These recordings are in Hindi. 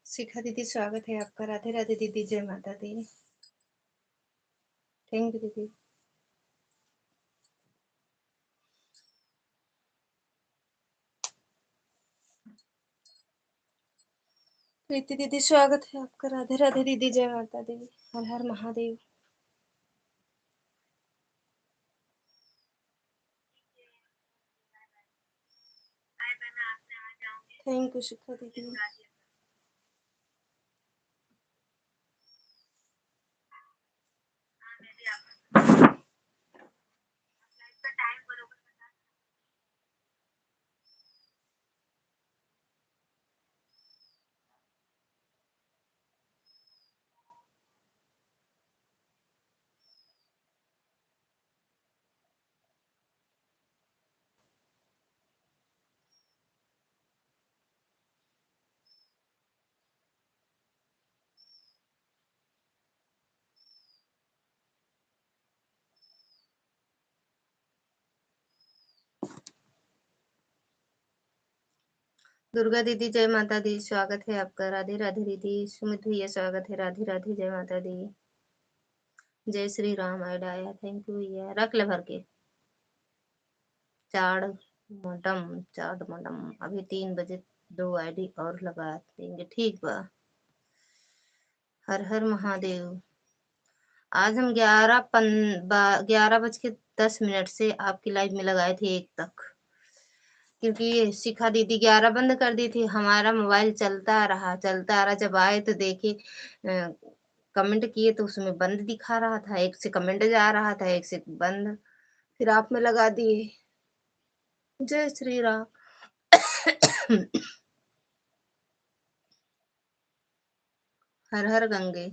शिखा दीदी स्वागत है आपका। राधे राधे दीदी, जय माता दी। थैंक यू दीदी। प्रीति दीदी स्वागत है आपका। राधे राधे दीदी, जय माता दी। हर हर महादेव। थैंक यू शिखा दीदी। दुर्गा दीदी जय माता दी, स्वागत है आपका। राधे राधे दीदी। सुमित भैया स्वागत है। राधे राधे, जय माता दी। जय श्री राम। ऐड आया, थैंक यू भैया। रख ले भर के। चाड़ मडम अभी 3 बजे 2 आईडी और लगा देंगे, ठीक बा। हर हर महादेव। आज हम 11:10 से आपकी लाइव में लगाए थे 1 तक, क्योंकि शिखा दीदी 11 बंद कर दी थी। हमारा मोबाइल चलता रहा। जब आए तो देखे कमेंट किए तो उसमें बंद दिखा रहा था। एक से कमेंट जा रहा था, एक से बंद। फिर आप में लगा दिए। जय श्री राम। हर हर गंगे।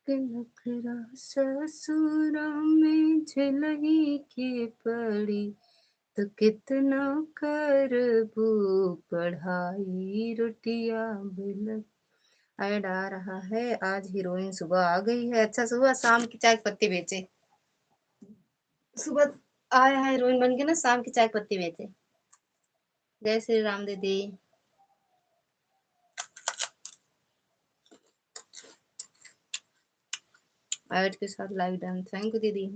नखरा ससुरा में झलही के पड़ी, तो कितना करबू पढ़ाई। रोटिया बेल ऐड आ रहा है। आज हीरोइन सुबह आ गई है। अच्छा, सुबह शाम की चाय पत्ती बेचे। सुबह आया है हीरोइन बन के ना, शाम की चाय पत्ती बेचे। जय श्री राम दीदी। ऐड के साथ लाइव डन, थैंक यू दीदी।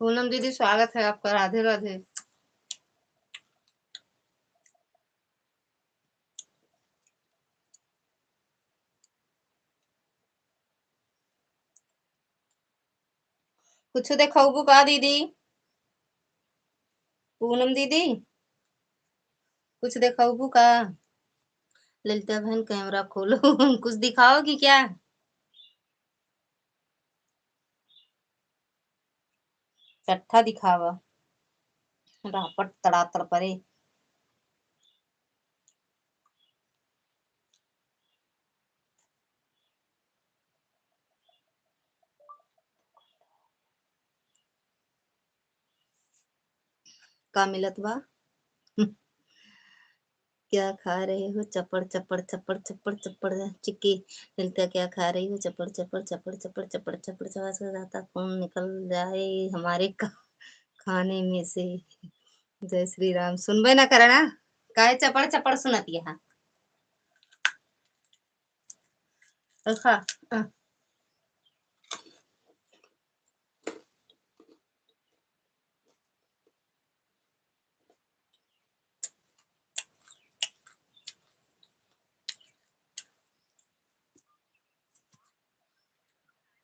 पूनम दीदी स्वागत है आपका। राधे राधे। कुछ देखो का दीदी। पूनम दीदी कुछ देखो का। ललिता बहन कैमरा खोलो। कुछ दिखाओगी क्या। चट्ठा दिखावा। रापट तड़ातड़ परे। का मिलत बा। क्या खा रहे हो। चपड़ चपड़ चपड़ चपड़ चपड़ चिक्की। ललिता क्या खा रही हो। चपड़ चपड़ चपड़ चपड़ चपड़ चपड़ चपड़ से जाता खून निकल जाए हमारे खाने में से। जय श्री राम। सुनबे ना करे ना, काहे चपड़ चपड़ सुनती है। खा।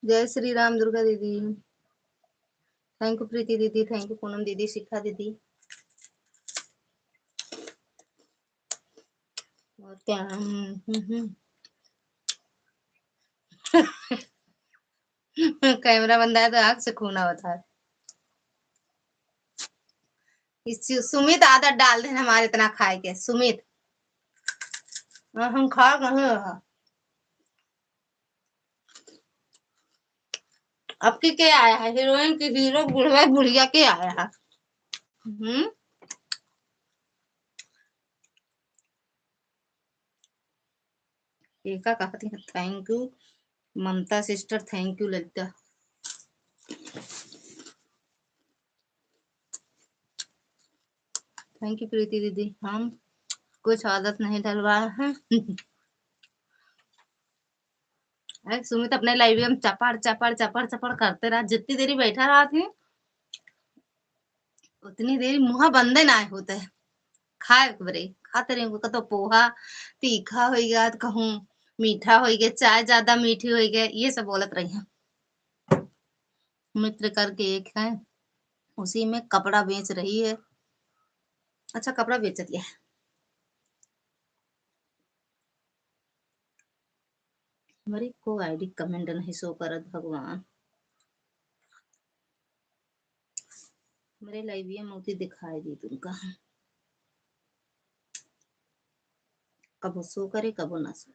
जय श्री राम दुर्गा दीदी। थैंक यू प्रीति दीदी, थैंक यू पूनम दीदी, शिखा दीदी। और क्या कैमरा बंद है तो आग से खून बता। सुमित आदत डाल देना हमारे इतना खाए के सुमित। हम खा कहीं रहा। आपके क्या आया है हीरोइन की हीरो बुढ़वा बुढ़िया के आया है। एका कहती है thank you Mamta sister thank you Lalita. Thank you Preeti दीदी। हम कुछ आदत नहीं डलवाए हैं। सुमित अपने लाइव में चपड़ चपड़ चपड़ चपड़ करते रहा जितनी देरी बैठा रहा थे उतनी देरी मुंह बंदे ना होते खाए बरे खाते रहे कतो पोहा तीखा हो गया कहूँ मीठा हो गया चाय ज्यादा मीठी हो गया ये सब बोलत रही है। मित्र करके एक है उसी में कपड़ा बेच रही है। अच्छा कपड़ा बेचती है। हमारी को आईडी कमेंट नहीं शो करत भगवान। मेरे लाइव मोती दिखाई दी तुमका कबो शो करे कबो ना शो।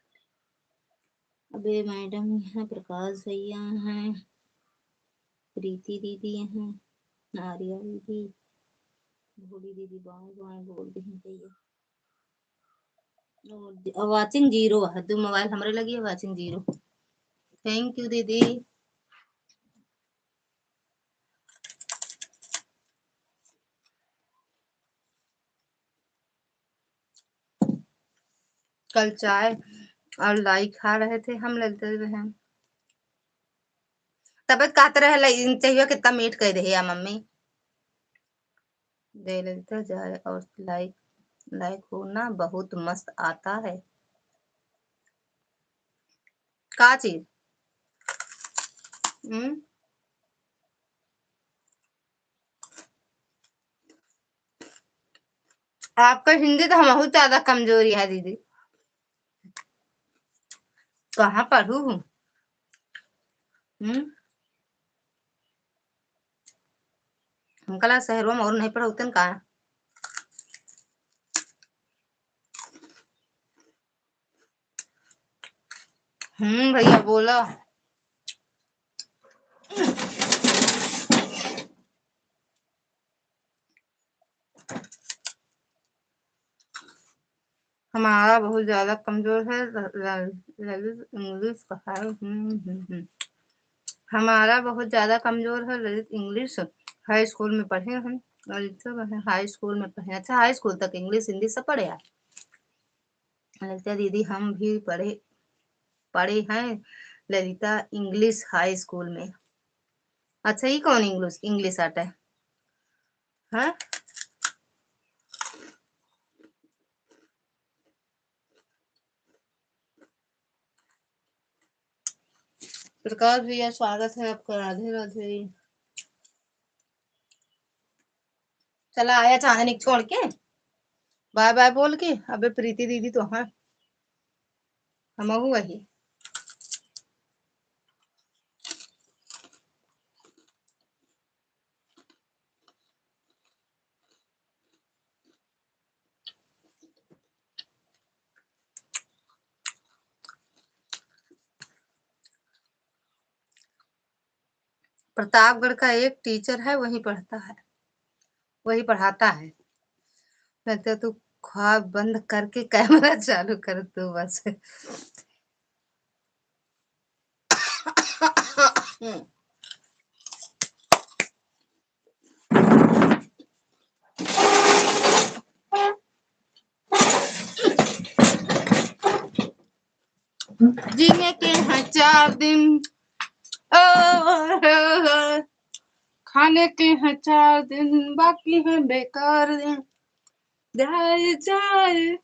अबे मैडम है प्रकाश भैया हैं प्रीति दीदी हैं नारिया दीदी भोली दीदी बाएं बाएं बोल रही भैया। वाचिंग जीरो है दो मोबाइल हमारे लगी है वाचिंग जीरो। थैंक यू दीदी। कल चाय और लाई खा रहे थे हम ललिता बहन। तबियत कहते रहे चाहिए कितना मीट कह रही है मम्मी दे ललिता जाए और लाइक लाइक होना बहुत मस्त आता है। का चीज आपका हिंदी तो हम बहुत ज्यादा कमजोरी है दीदी। कहाँ पढ़ू हूँ। हम कला शहरों में और नहीं पढ़ौतन का। भैया बोला हमारा बहुत ज्यादा कमजोर है ललित इंग्लिश का है। हमारा बहुत ज्यादा कमजोर है ललित इंग्लिश हाई स्कूल में पढ़े हम ललिता हाई स्कूल में पढ़े। अच्छा हाई स्कूल तक इंग्लिश हिंदी सब पढ़े यार। ललिता दीदी हम भी पढ़े पढ़े हैं ललिता इंग्लिश हाई स्कूल में। अच्छा ही कौन इंग्लिश इंग्लिश आता है हाँ? प्रकाश भैया स्वागत है आपका राधे राधे। चला आया चांदनी छोड़ के बाय बाय बोल के। अबे प्रीति दीदी तो हाँ हम वही प्रतापगढ़ का एक टीचर है वही पढ़ता है वही पढ़ाता है। लगता तू ख्वाब बंद करके कैमरा चालू कर दो बस। जीने के हैं 4 दिन और खाने के हैं 4 दिन बाकी है बेकार दिन जाए जाए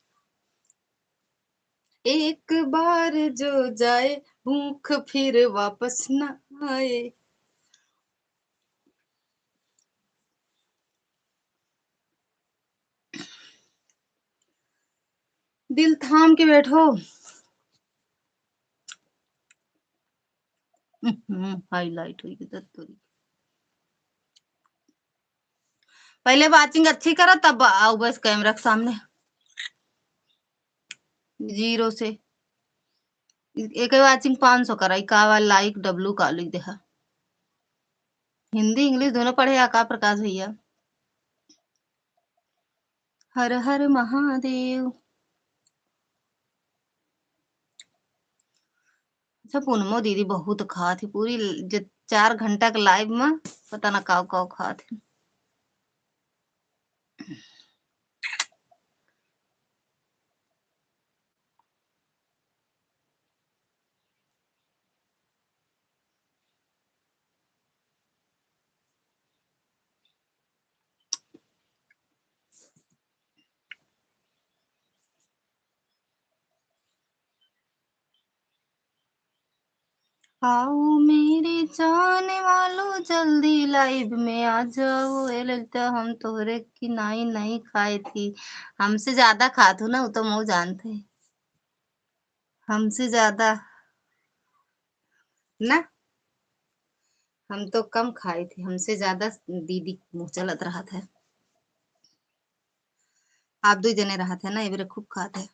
एक बार जो जाए भूख फिर वापस न आए। दिल थाम के बैठो। हाईलाइट हुई किधर तोरी। पहले वाचिंग अच्छी करो तब आओ बस कैमरा के सामने। 0 से एक वाचिंग 500 करा का लाइक डब्लू का लिख दे। हिंदी इंग्लिश दोनों पढ़े का प्रकाश भैया। हर हर महादेव। अच्छा पूनमो दीदी बहुत खा थी पूरी 4 घंटा के लाइव में पता ना काव काव खा थी। आओ मेरे जाने वालों जल्दी लाइव में आ जाओ। ए लगता हम तोहरे की नाई नहीं खाई थी। हमसे ज्यादा खातू ना तो मऊ जानते। हमसे ज्यादा ना हम तो कम खाई थी। हमसे ज्यादा दीदी मुंह चलत रहा था। आप 2 जने रहा थे ना इबरे खूब खाते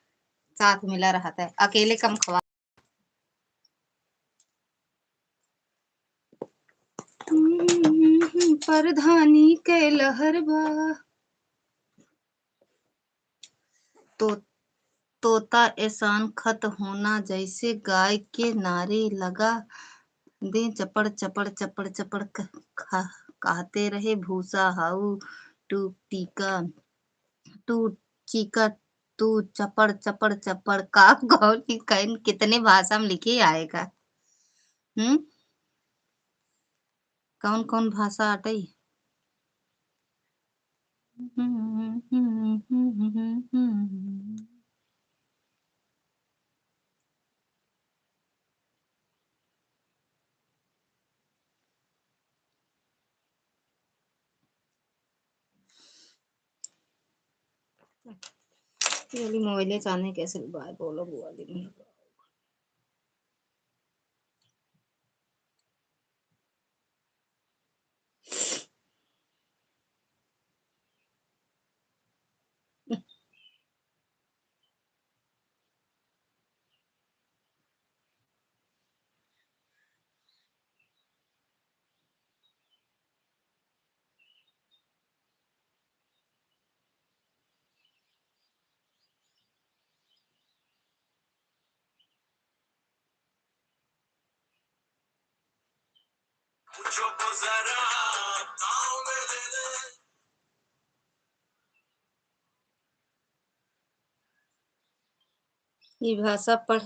साथ मिला रहा था अकेले कम खवा। परधानी के लहर बा तो तोता एहसान खत होना जैसे गाय के नारे लगा दे चपड़ चपड़ चपड़ चपड़ कहते रहे भूसा हाउ टू टीका टू चीका तू चपड़ चपड़ चपड़ का गौर की कहन कितने भाषा में लिखे आएगा। कौन कौन भाषा अटई। मोबाइल चाहने कैसे बाय बोलो बुआ दी। ये भाषा पढ़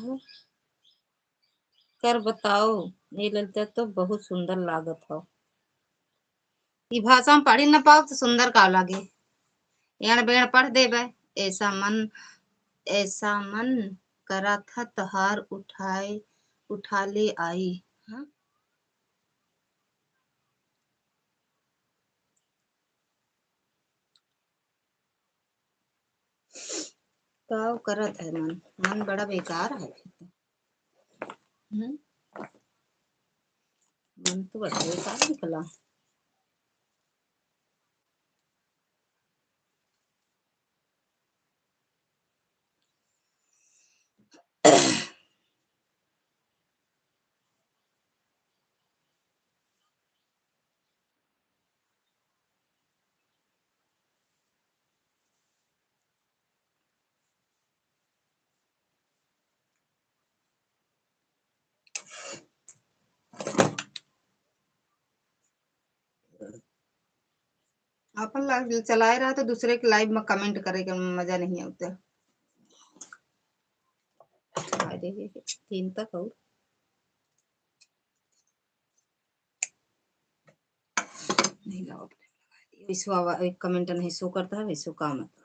कर बताओ। ये लगता तो बहुत सुंदर लागत हो। ये भाषा में पढ़ी ना पाओ तो सुंदर का लागे। यार बेड़ पढ़ दे बे। ऐसा मन ऐसा मन करा था तहार उठा ले आई। हाँ? काव करत है मन। मन बड़ा बेकार है। हम्म? मन तो बड़ा बेकार निकला। अपन लाइव चलाए रहा तो दूसरे के लाइव में कमेंट करे के मजा नहीं आता। अरे 3 तक हो। नहीं लगा विश्वा एक कमेंट नहीं शो करता है विश्व का मतलब।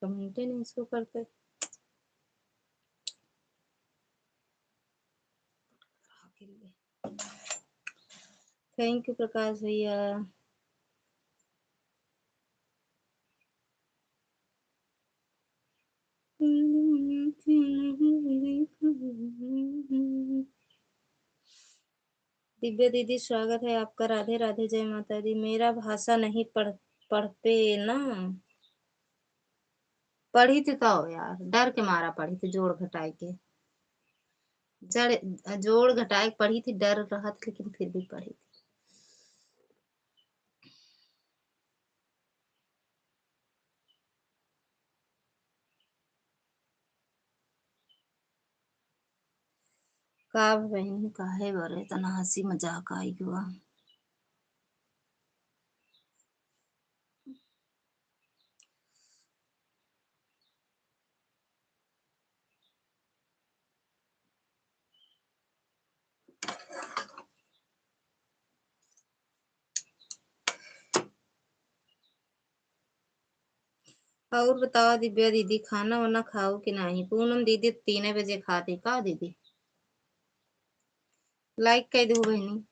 कमेंट नहीं शो करते। थैंक यू प्रकाश भैया। दिव्या दीदी स्वागत है आपका। राधे राधे, जय माता दी। मेरा भाषा नहीं पढ़ पे ना। पढ़ी थी तो यार, डर के मारा पढ़ी थी, जोड़ घटाए के। जोड़ घटाए के पढ़ी थी, डर रहा था लेकिन फिर भी पढ़ी थी। का बहनी काहे बरे तना हंसी मजाक आई हुआ। और बताओ दिव्या दीदी, खाना वाना खाओ कि नहीं? पूनम दीदी 3 बजे खाती का दीदी? लाइक कर दो बहनी।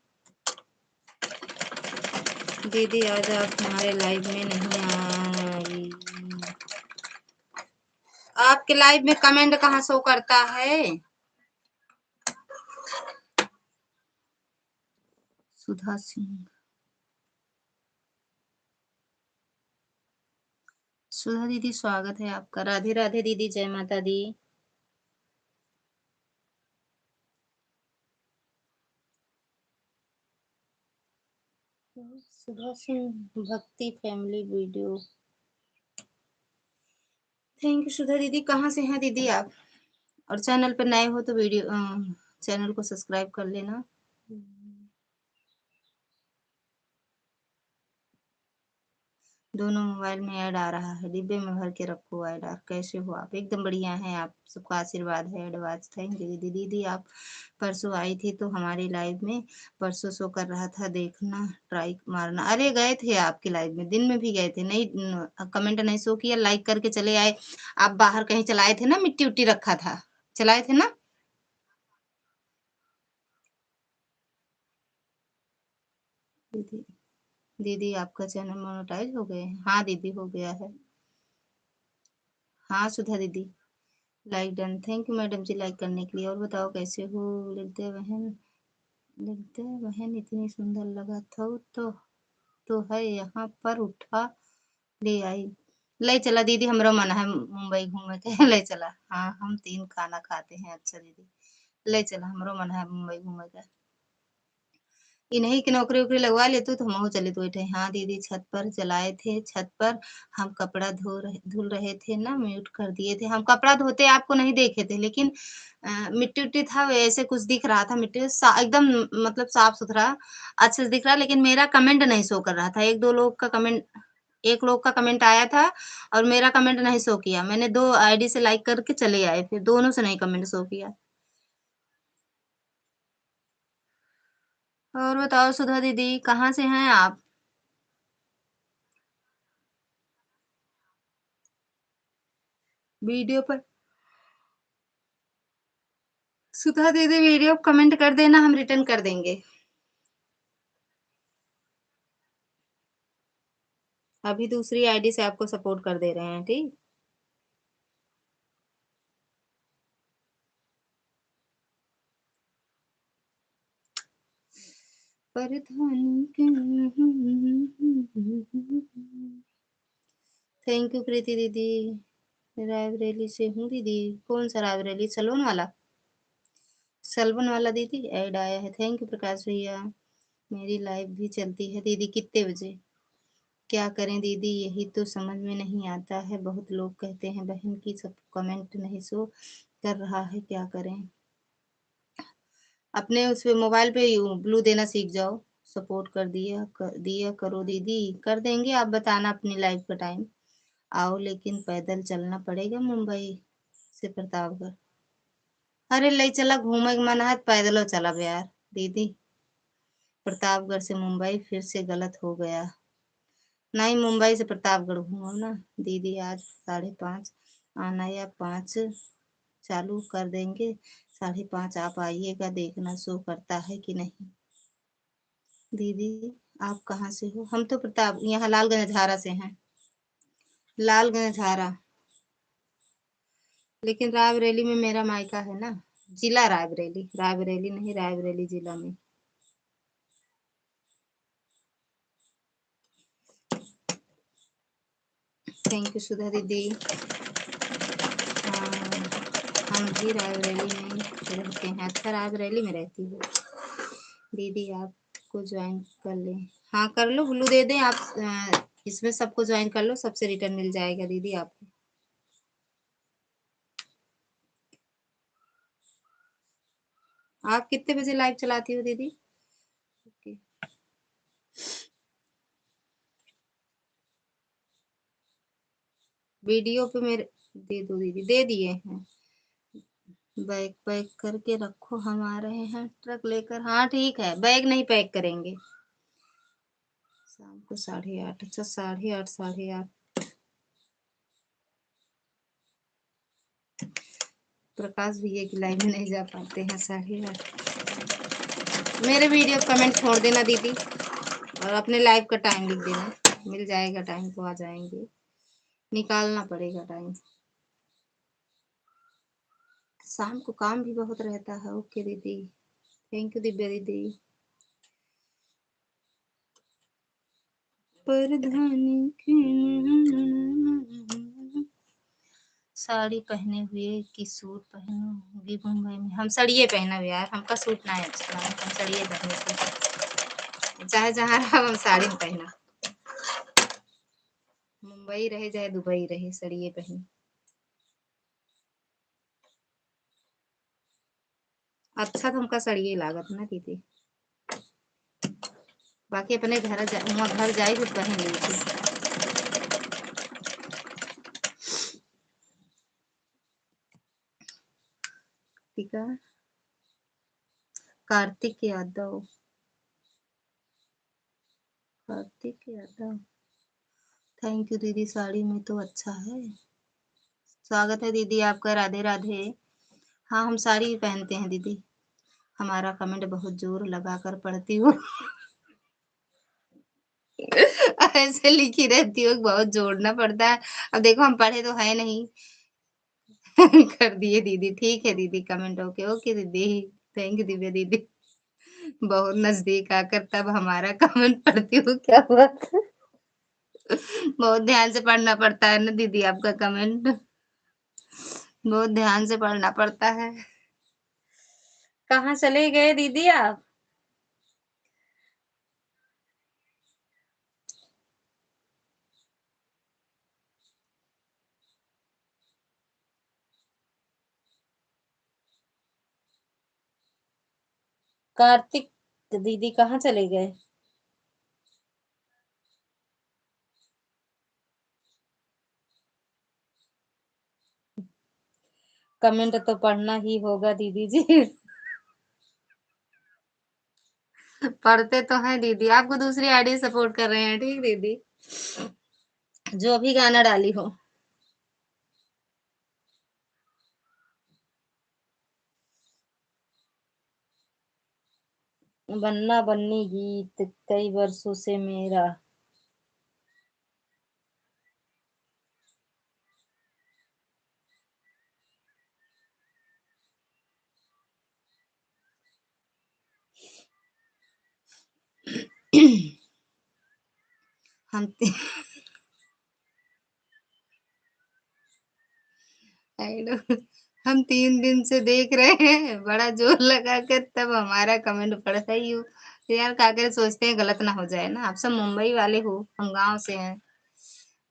दीदी आज आप हमारे लाइव में नहीं आई। आपके लाइव में कमेंट कहाँ शो करता है? सुधा सिंह। सुधा दीदी स्वागत है आपका। राधे राधे दीदी, जय माता दी। सुधा सिंह भक्ति फैमिली वीडियो। थैंक यू सुधा दीदी। कहाँ से हैं दीदी आप? और चैनल पर नए हो तो चैनल को सब्सक्राइब कर लेना। दोनों मोबाइल में ऐड आ रहा है, डिब्बे में भर के रखो ऐड। कैसे हो आप? एकदम बढ़िया हैं, आप सबका आशीर्वाद है, एडवांस थैंक यू दीदी। दीदी आप परसों आई थी तो हमारी लाइव में परसों शो कर रहा था, देखना ट्राई मारना। अरे गए थे आपकी लाइव में, दिन में भी गए थे, नहीं कमेंट नहीं शो किया, लाइक करके चले आए। आप बाहर कहीं चलाए थे ना, मिट्टी उट्टी रखा था, चलाए थे ना दीदी? दीदी आपका चैनल मोनेटाइज हो गए? हाँ दीदी हो गया है। हाँ सुधा दीदी like done. Thank you madam ji like करने के लिए। और बताओ कैसे हो? लिखते बहन, लिखते बहन इतनी सुंदर लगा था तो है यहाँ पर उठा ले आई। ले चला दीदी, हमरो मन है मुंबई घूमे के। ले चला। हाँ हम 3 खाना खाते हैं। अच्छा दीदी ले चला, हमरो मन है मुंबई घूमे के। इन्हीं की नौकरी वोकरी लगवा लेते तो हम चले तो बैठे। हाँ दीदी छत पर चलाए थे, छत पर हम कपड़ा धुल रहे थे ना, म्यूट कर दिए थे। हम कपड़ा धोते आपको नहीं देखे थे, लेकिन मिट्टी उट्टी था, वैसे कुछ दिख रहा था, मिट्टी एकदम मतलब साफ सुथरा अच्छे से दिख रहा, लेकिन मेरा कमेंट नहीं शो कर रहा था। एक दो लोग का कमेंट, एक लोग का कमेंट आया था और मेरा कमेंट नहीं शो किया। मैंने 2 आईडी से लाइक करके चले आए, फिर दोनों से नहीं कमेंट शो किया। और बताओ सुधा दीदी कहाँ से हैं आप? वीडियो पर सुधा दीदी वीडियो कमेंट कर देना, हम रिटर्न कर देंगे। अभी दूसरी आईडी से आपको सपोर्ट कर दे रहे हैं, ठीक? परधानी के थैंक यू प्रीति दीदी। रायबरेली से हूँ दीदी। कौन सा रायबरेली? सलोन वाला? सलवन वाला दीदी ऐड आया है। थैंक यू प्रकाश भैया। मेरी लाइव भी चलती है दीदी, कितने बजे? क्या करें दीदी, यही तो समझ में नहीं आता है। बहुत लोग कहते हैं बहन की सब कमेंट नहीं शो कर रहा है, क्या करें? अपने उस पे मोबाइल पे ब्लू देना सीख जाओ। सपोर्ट दिया करो दीदी। कर देंगे, आप बताना अपनी लाइफ का टाइम। आओ लेकिन पैदल चलना पड़ेगा मुंबई से प्रतापगढ़। अरे ले चला, घूमे के मन है तो पैदलो चला यार दीदी। प्रतापगढ़ से मुंबई फिर से गलत हो गया। नहीं मुंबई से प्रतापगढ़ घूमो ना दीदी। आज 5:30 आना या 5 चालू कर देंगे। 5:30 आप आइएगा, देखना शो करता है कि नहीं। दीदी आप कहाँ से हो? हम तो प्रताप यहाँ लालगंज झारा से हैं। लालगंज झारा। लेकिन रायबरेली में मेरा मायका है ना। जिला रायबरेली, रायबरेली नहीं, रायबरेली जिला में। थैंक यू सुधा दीदी। हाँ, हम भी रायबरेली में रहते हैं। अच्छा, रायबरेली में रहती हूँ। दीदी आपको ज्वाइन कर लें? हाँ कर लो, ब्लू दे दें आप। इसमें सबको ज्वाइन कर लो, सबसे रिटर्न मिल जाएगा दीदी आपको। आप कितने बजे लाइव चलाती हो दीदी? ओके। वीडियो पे मेरे दे दो दीदी, दे दिए हैं। बैग पैक करके रखो, हम आ रहे हैं ट्रक लेकर। हाँ ठीक है, बैग नहीं पैक करेंगे। शाम को 8:30। अच्छा 8:30, 8:30। प्रकाश भैया की लाइव में नहीं जा पाते हैं 8:30। मेरे वीडियो कमेंट छोड़ देना दीदी, और अपने लाइव का टाइम लिख देना। मिल जाएगा टाइम तो आ जाएंगे, निकालना पड़ेगा टाइम। शाम को काम भी बहुत रहता है। ओके दीदी, थैंक यू दिव्या दीदी। परधानी की साड़ी पहने हुए कि सूट पहनूंगी मुंबई में? हम सड़िए पहना यार, हमका सूट ना अच्छा, हम सड़िए पहने से चाहे जहाँ रहा हम साड़ी में पहना। मुंबई रहे चाहे दुबई रहे, सड़िए पहने। अच्छा तो हमका सड़िए लागत ना दीदी। बाकी अपने घर वहाँ घर जाए तो पहन ली थी। टीका कार्तिक यादव, कार्तिक यादव। थैंक यू दीदी, साड़ी में तो अच्छा है। स्वागत है दीदी आपका, राधे राधे। हाँ हम साड़ी ही पहनते हैं दीदी। हमारा कमेंट बहुत जोर लगा कर पढ़ती हूँ। ऐसे लिखी रहती हूँ, बहुत जोड़ना पड़ता है। अब देखो हम पढ़े तो है नहीं। कर दिए दीदी, ठीक है दीदी कमेंट। ओके ओके दीदी, थैंक यू दिव्या दीदी। बहुत नजदीक आकर तब हमारा कमेंट पढ़ती हूँ, क्या हुआ? बहुत ध्यान से पढ़ना पड़ता है ना दीदी आपका कमेंट, बहुत ध्यान से पढ़ना पड़ता है। कहाँ चले गए दीदी आप? कार्तिक दीदी कहाँ चले गए? कमेंट तो पढ़ना ही होगा दीदी जी। पढ़ते तो हैं दीदी, आपको दूसरी आईडी सपोर्ट कर रहे हैं, ठीक दीदी, जो भी गाना डाली हो। बन्ना बन्नी गीत कई वर्षों से मेरा। हम आई नो, हम 3 दिन से देख रहे हैं, बड़ा जोर लगा कर तब हमारा कमेंट पढ़ता ही हूँ। तो यार क्या करे, सोचते हैं गलत ना हो जाए ना। आप सब मुंबई वाले हो, हम गांव से हैं।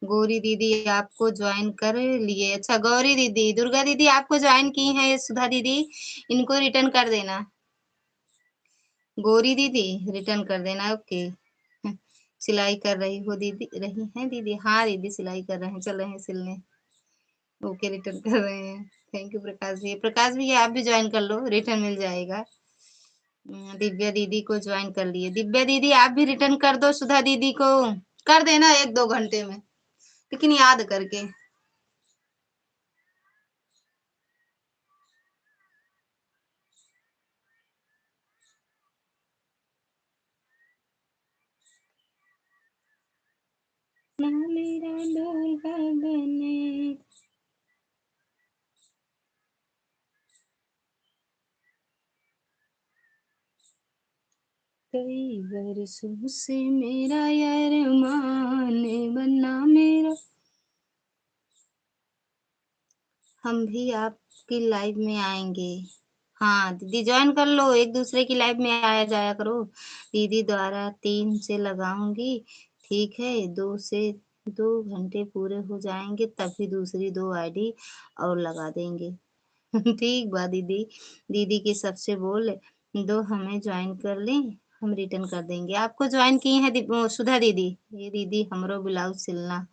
गौरी दीदी आपको ज्वाइन कर लिए? अच्छा गौरी दीदी, दुर्गा दीदी आपको ज्वाइन की हैं, ये सुधा दीदी, इनको रिटर्न कर देना। गौरी दीदी रिटर्न कर देना। ओके। सिलाई कर रही हो दीदी, रही हैं दीदी? हाँ दीदी सिलाई कर रहे हैं, चल रहे हैं सिलने। ओके रिटर्न कर रहे हैं। थैंक यू प्रकाश भैया, प्रकाश भैया आप भी ज्वाइन कर लो, रिटर्न मिल जाएगा। दिव्या दीदी को ज्वाइन कर लिए। दिव्या दीदी आप भी रिटर्न कर दो सुधा दीदी को, कर देना 1-2 घंटे में, लेकिन याद करके। ना मेरा दूल्हा बने। कई बरसों से मेरा यार माने बनना मेरा। हम भी आपकी लाइव में आएंगे। हाँ दीदी ज्वाइन कर लो, एक दूसरे की लाइव में आया जाया करो। दीदी द्वारा 3 से लगाऊंगी, ठीक है। 2 घंटे पूरे हो जाएंगे तभी दूसरी 2 आईडी और लगा देंगे। ठीक बा दीदी। दीदी के सबसे बोल दो हमें ज्वाइन कर लें, हम रिटर्न कर देंगे। आपको ज्वाइन की है वो सुधा दीदी। ये दीदी हमरो ब्लाउज सिलना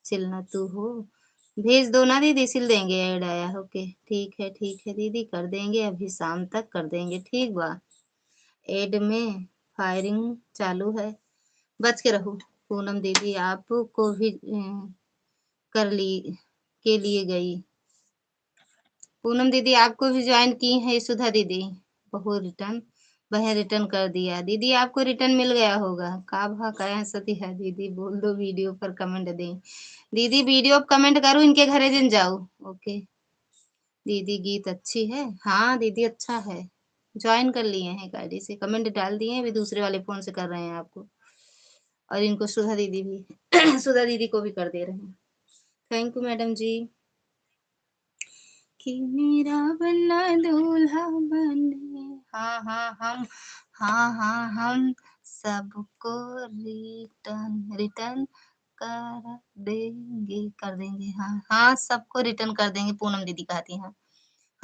सिलना तू हो, भेज दो ना दीदी, सिल देंगे। ऐड आया ओके, ठीक है दीदी, कर देंगे अभी शाम तक कर देंगे, ठीक बा। ऐड में फायरिंग चालू है, बच के रहो। पूनम दीदी आपको भी कर ली के लिए गई। पूनम दीदी आपको भी ज्वाइन की है सुधा दीदी। बहु रिटर्न वह रिटर्न कर दिया दीदी, आपको रिटर्न मिल गया होगा। का भा कया सती है दीदी, बोल दो वीडियो पर कमेंट दें। दीदी वीडियो पर कमेंट करो, इनके घरे दिन जाओ। ओके दीदी गीत अच्छी है, हाँ दीदी अच्छा है। ज्वाइन कर लिए हैं एक आईडी से, कमेंट डाल दिए हैं, अभी दूसरे वाले फोन से कर रहे हैं आपको। और इनको सुधा दीदी भी सुधा दीदी को भी कर दे रहे हैं। थैंक यू मैडम जी। कि मेरा बन्ना दूल्हा बने। हाँ हाँ हम सबको रिटर्न रिटर्न कर देंगे हाँ हाँ सबको रिटर्न कर देंगे, पूनम दीदी कहती हैं।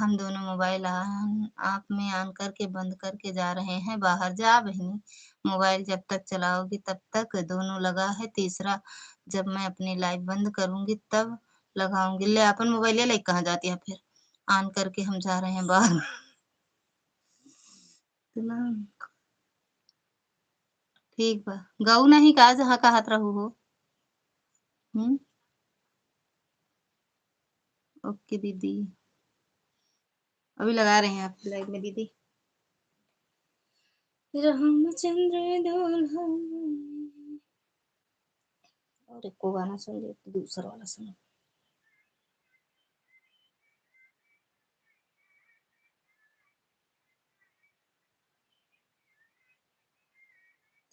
हम दोनों मोबाइल आप में ऑन करके बंद करके जा रहे हैं बाहर। जा बहनी, मोबाइल जब तक चलाओगी तब तक दोनों लगा है, तीसरा जब मैं अपनी लाइव बंद करूंगी तब लगाऊंगी। ले अपन मोबाइल ले कहाँ जाती है फिर, ऑन करके हम जा रहे हैं बाहर। इतना ठीक बा, गाऊ नहीं का जहाँ का हाथ रहू हो। हम्म ओके दीदी, अभी लगा रहे हैं आप लाइव में दीदी। रामचंद्र दूल्हा। और एक को गाना सुन ले, दूसरा वाला सुनो।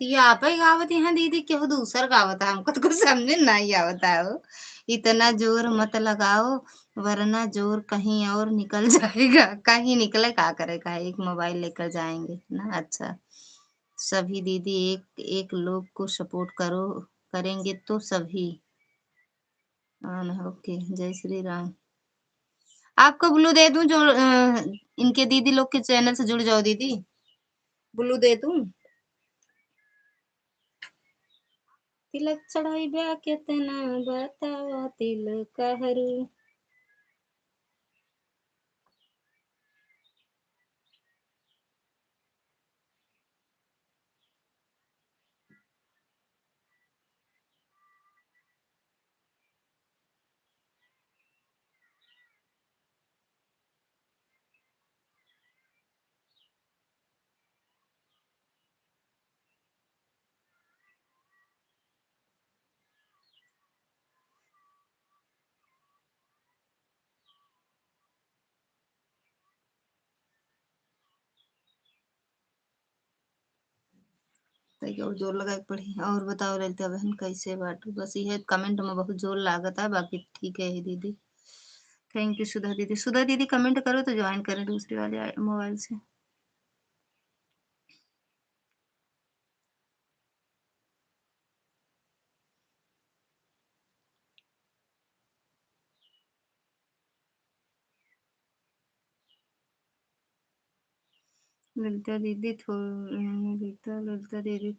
तो ये आप ही गावत हैं दीदी, केहू दूसर गावत है, हमको तो कुछ समझ नहीं आवता है वो। इतना जोर मत लगाओ वरना जोर कहीं और निकल जाएगा। कहीं निकले का करेगा, एक मोबाइल लेकर जाएंगे ना। अच्छा सभी दीदी एक एक लोग को सपोर्ट करो, करेंगे तो सभी। ओके जय श्री राम। आपको ब्लू दे दूं जो इनके दीदी लोग के चैनल से जुड़ जाओ दीदी। ब्लू दे दूं। तिलक चढ़ाई ब्या केतना बतावा तिलक हरू। तैके और जोर लगा के पढ़ी। और बताओ ललिता बहन कैसे बाटू, बस ये कमेंट में बहुत जोर लागत है, बाकी ठीक है दीदी। थैंक यू सुधा दीदी। सुधा दीदी कमेंट करो तो ज्वाइन करें दूसरे वाले मोबाइल से। ललिता दीदी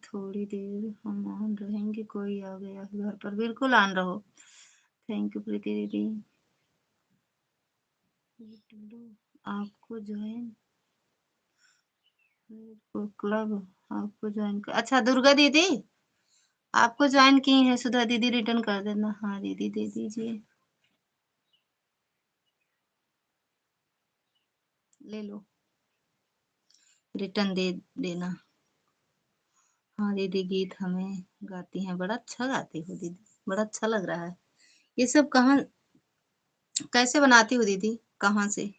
थोड़ी देर हम ऑन रहेंगे, कोई आ गया है घर पर, बिल्कुल ऑन रहो। थैंक यू प्रीति दीदी। आपको ज्वाइन क्लब, आपको ज्वाइन कर, अच्छा दुर्गा दीदी आपको ज्वाइन की है सुधा दीदी, रिटर्न कर देना। हाँ दीदी दे दीजिए, ले लो, रिटर्न दे देना। हाँ दीदी गीत हमें गाती हैं, बड़ा अच्छा गाती हो दीदी। बड़ा अच्छा लग रहा है। ये सब कहाँ कैसे बनाती हो दीदी? कहाँ से?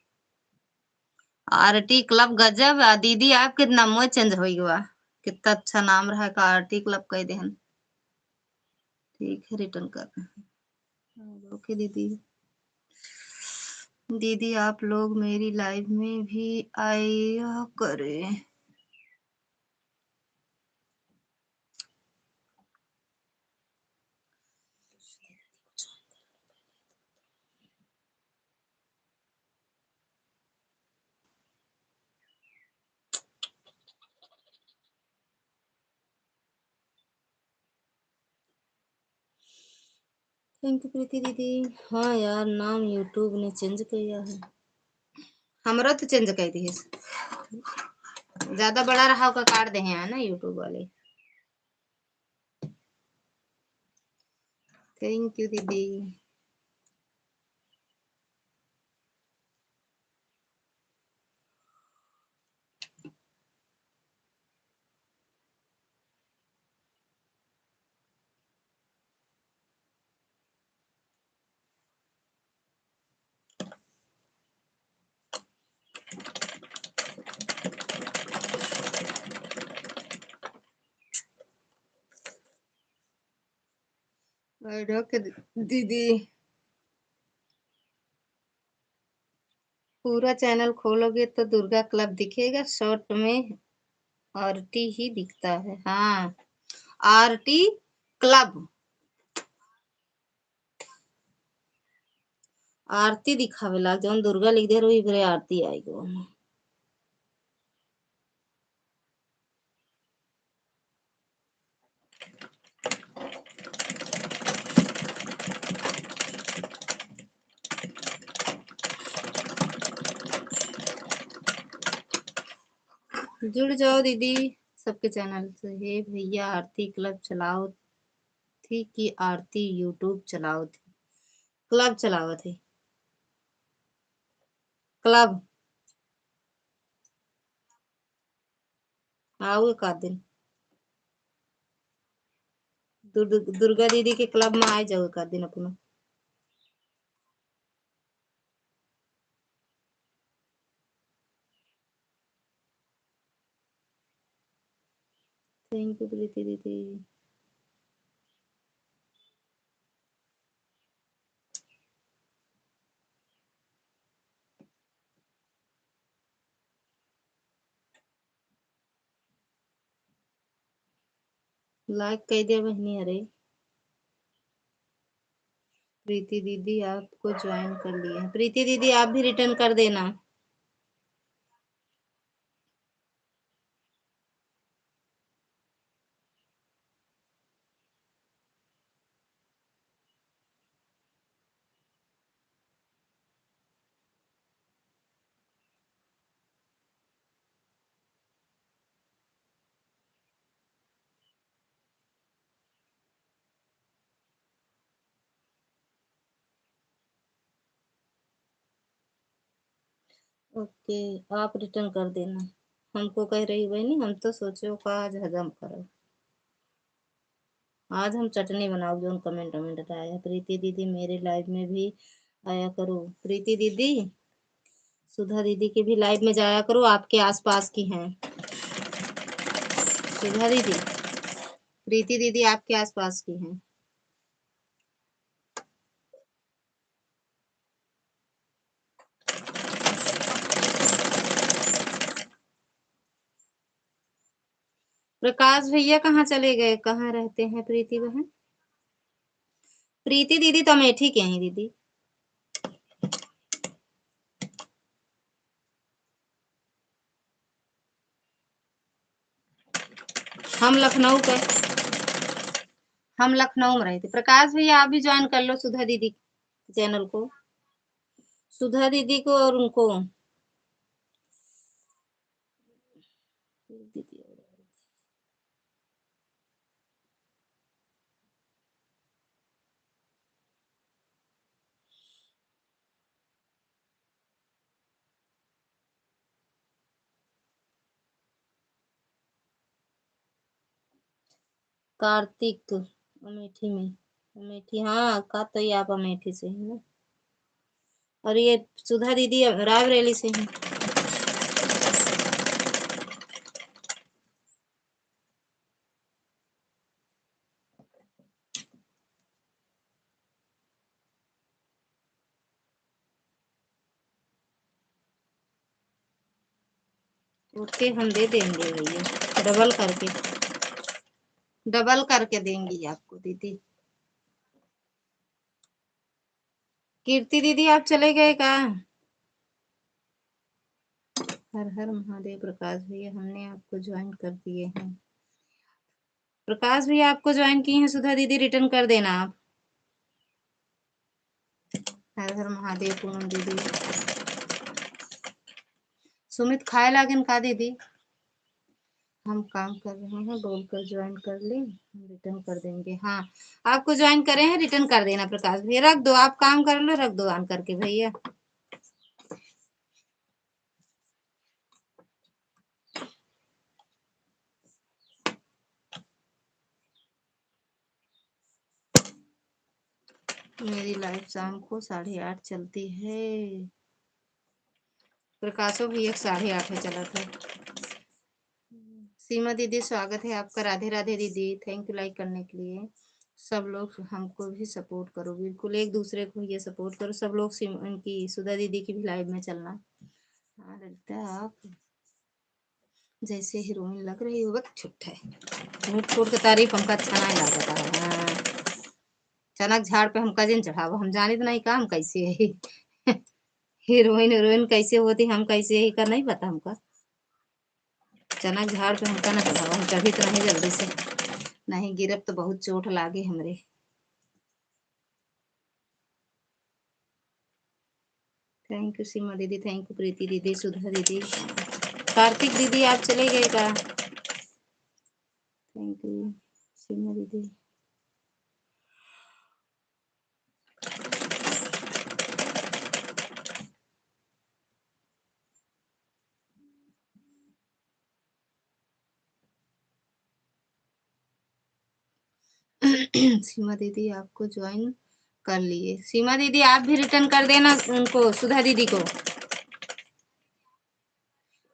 आरटी क्लब गजब दीदी आपके नामो चेंज हो गया। कितना अच्छा नाम रहा का आरटी क्लब कह देहन। ठीक है रिटर्न कर रहे हैं। ओके दीदी। दीदी आप लोग मेरी लाइव में भी आया करें। थैंक यू प्रीति दीदी। हाँ यार नाम यूट्यूब ने चेंज किया है। हमारा तो चेंज कर दी है। ज्यादा बड़ा रहा का काट दे है ना यूट्यूब वाले। थैंक यू दीदी। ओके दीदी। पूरा चैनल खोलोगे तो दुर्गा क्लब दिखेगा, शॉर्ट में आरटी ही दिखता है। हाँ आरटी क्लब आरती दिखावे लाग जौन दुर्गा लिख दे रही फिर आरती आएगी। जुड़ जाओ दीदी सबके चैनल से। हे भैया आरती क्लब चलाओ थी कि आरती यूट्यूब चलाओ थी? क्लब चलाओ थे। क्लब आओ एक आध दिन दुर्गा दीदी के क्लब में आ जाओ एक आध दिन अपना। थैंक यू प्रीति दीदी। लाइक कह दिया बहनी। अरे प्रीति दीदी आपको ज्वाइन कर लिया है। प्रीति दीदी आप भी रिटर्न कर देना। ओके आप रिटर्न कर देना। हमको कह रही बहनी हम तो सोचो का आज हजम करो। आज हम चटनी बनाओ जो कमेंट वमेंट आया है। प्रीति दीदी मेरे लाइव में भी आया करो। प्रीति दीदी सुधा दीदी के भी लाइव में जाया करो, आपके आसपास की हैं। सुधा दीदी प्रीति दीदी आपके आसपास की हैं। प्रकाश भैया कहाँ चले गए? कहाँ रहते हैं प्रीति बहन? प्रीति दीदी तो अमेठी के हैं दीदी। हम लखनऊ के। हम लखनऊ में रहते। प्रकाश भैया आप भी ज्वाइन कर लो सुधा दीदी चैनल को। सुधा दीदी को और उनको कार्तिक अमेठी में। अमेठी, हाँ का तो ये आप अमेठी से है ना। और ये सुधा दीदी रायबरेली से हैं। ओके, हम दे देंगे भैया, डबल करके देंगी आपको दीदी। कीर्ति दीदी आप चले गए का? हर हर महादेव। प्रकाश भैया हमने आपको ज्वाइन कर दिए हैं। प्रकाश भैया आपको ज्वाइन किए हैं, सुधा दीदी रिटर्न कर देना आप। हर हर महादेव। पूनम दीदी, सुमित खाए लागन का दीदी? हम काम कर रहे हैं, बोलकर ज्वाइन कर ले, हम रिटर्न कर देंगे। हाँ, आपको ज्वाइन करे हैं, रिटर्न कर देना प्रकाश भैया। रख दो, आप काम कर लो, रख दो ऑन करके भैया। मेरी लाइफ शाम को 8:30 चलती है। प्रकाशो भी एक 8:30 है चला था। सीमा दीदी स्वागत है आपका। राधे राधे दीदी, थैंक यू लाइक करने के लिए। सब लोग हमको भी सपोर्ट करो, बिल्कुल एक दूसरे को ये सपोर्ट करो सब लोग। इनकी सुधा दीदी की भी लाइव में चलना। हाँ लगता है आप जैसे हीरोइन लग रही हो। वक्त छुट्टा है, झूठ फूट के तारीफ हमका अच्छा नहीं लगता है। हाँ, चनक झाड़ पे हमका जिन चढ़ावा, हम जाने तो नहीं काम कैसे है। हीरोइन हीरोइन कैसे होती, हम कैसे ही कर नहीं पता हमका। चनक झाड़ पे हमका ना चढ़ावा, हम चढ़ी तो नहीं जल्दी से। नहीं गिरब तो बहुत चोट लागे हमरे। थैंक यू सीमा दीदी, थैंक यू प्रीति दीदी, सुधा दीदी। कार्तिक दीदी आप चले गए का? थैंक यू सीमा दीदी। सीमा दीदी आपको ज्वाइन कर लिए। सीमा दीदी आप भी रिटर्न कर देना उनको, सुधा दीदी को।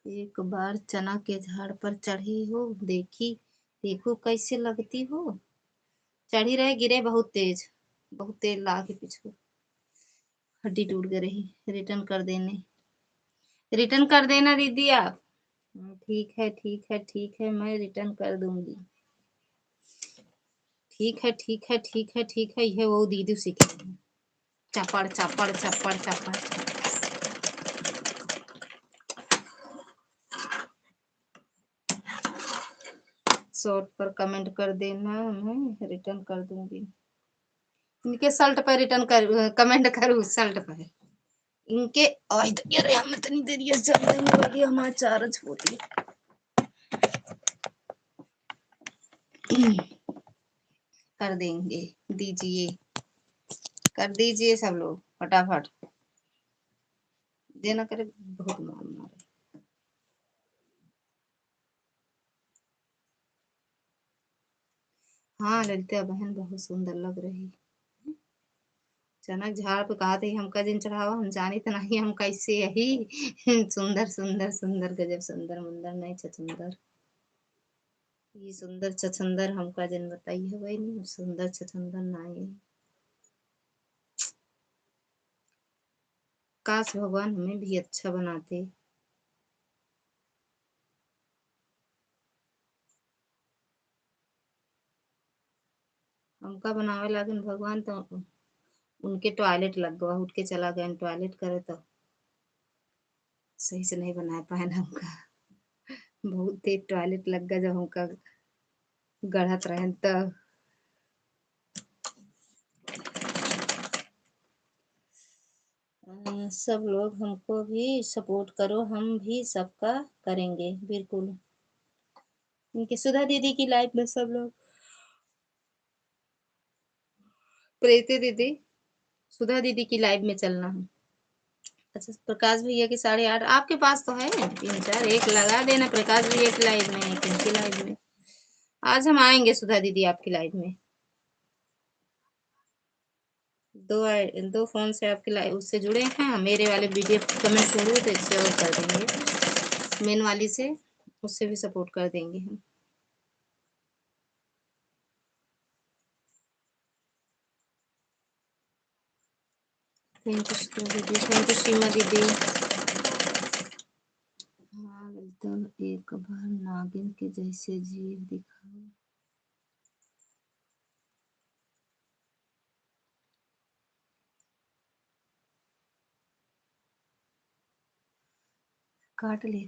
एक बार चना के झाड़ पर चढ़ी हो देखी, देखो कैसे लगती हो। चढ़ी रहे, गिरे बहुत तेज लागे पीछे, हड्डी टूट गई रही। रिटर्न कर देने, रिटर्न कर देना दीदी आप। ठीक है ठीक है ठीक है, मैं रिटर्न कर दूंगी। ठीक है ठीक है ठीक है ठीक है, यह वो दीदी सीखे हैं। चपड़ चपड़ चपड़ चपड़। शॉर्ट पर कमेंट कर देना, मैं रिटर्न कर दूंगी। इनके शर्ट पर रिटर्न कर कमेंट करूँ शर्ट पर इनके। आज यार हम इतनी देर ये जब देने वाली हमारा चार्ज होती। कर देंगे, दीजिए, कर दीजिए सब लोग फटाफट। देना करे बहुत मार मारे। हाँ ललिता बहन बहुत सुंदर लग रही। चनक झाड़ पे कहा थे हमका जिन चढ़ावा, हम जानी तो नहीं हम कैसे यही। सुंदर सुंदर सुंदर गजब सुंदर मुंदर नहीं छछुंदर। ये सुंदर छछुंदर हमका जिन बताई है वही नहीं, सुंदर छछुंदर नहीं। काश भगवान हमें भी अच्छा बनाते। हमका बनावे लागन भगवान तो उनके टॉयलेट लग गवा, उठ के चला गया टॉयलेट करे तो सही से नहीं बना पाए ना हमका। बहुत तेज टॉयलेट लग गया जब हमका गढ़त रहे तब। सब लोग हमको भी सपोर्ट करो, हम भी सबका करेंगे बिल्कुल। इनकी सुधा दीदी की लाइफ में सब लोग। प्रीति दीदी, सुधा दीदी की लाइव में चलना है। अच्छा प्रकाश भैया की 8:30 आपके पास तो है 3 4, एक लगा देना प्रकाश भैया की लाइव में, एक इनकी लाइव में। आज हम आएंगे सुधा दीदी आपकी लाइव में। दो फ़ोन से आपके लाइव उससे जुड़े हैं, मेरे वाले वीडियो कमेंट छोड़ो तो इससे और कर देंगे। मेन वाली से, उससे भी सपोर्ट कर देंगे हम। थैंक यू सीमा दीदी। हाँ, एकदम एक बार नागिन के जैसे जीव दिखाओ। काट लिया।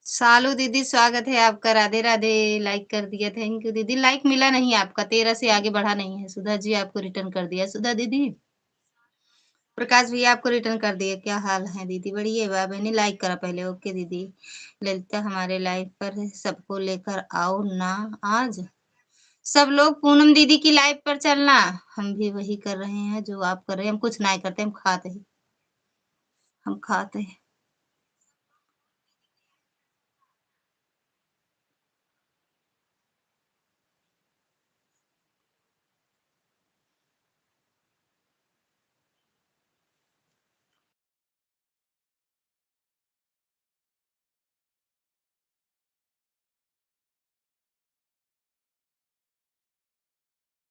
सालू दीदी स्वागत है आपका, राधे राधे। लाइक कर दिया, थैंक यू दीदी। लाइक मिला नहीं आपका, 13 से आगे बढ़ा नहीं है। सुधा जी आपको रिटर्न कर दिया, सुधा दीदी। प्रकाश भैया आपको रिटर्न कर दिया। क्या हाल है दीदी? बढ़िया बा बहनी, लाइक करा पहले। ओके दीदी। ललिता हमारे लाइव पर है, सबको लेकर आओ ना आज। सब लोग पूनम दीदी की लाइव पर चलना। हम भी वही कर रहे हैं जो आप कर रहे हैं। हम कुछ नहीं करते, हम खाते हैं। हम खाते हैं।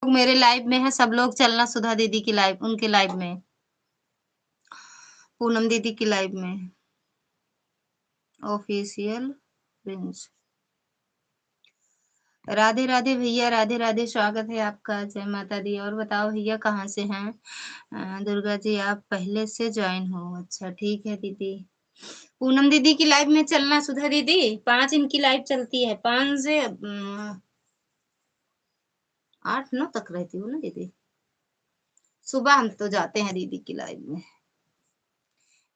लोग मेरे लाइव में है, सब लोग चलना सुधा दीदी की लाइव, उनके लाइव में, पूनम दीदी की लाइव में। Official Prince. राधे राधे भैया, राधे राधे, स्वागत है आपका। जय माता दी। और बताओ भैया कहाँ से हैं? दुर्गा जी आप पहले से ज्वाइन हो? अच्छा ठीक है दीदी। पूनम दीदी की लाइव में चलना सुधा दीदी। 5 इनकी लाइव चलती है, 5 से 8-9 तक रहती हूँ ना दीदी। सुबह हम तो जाते हैं दीदी की लाइव में।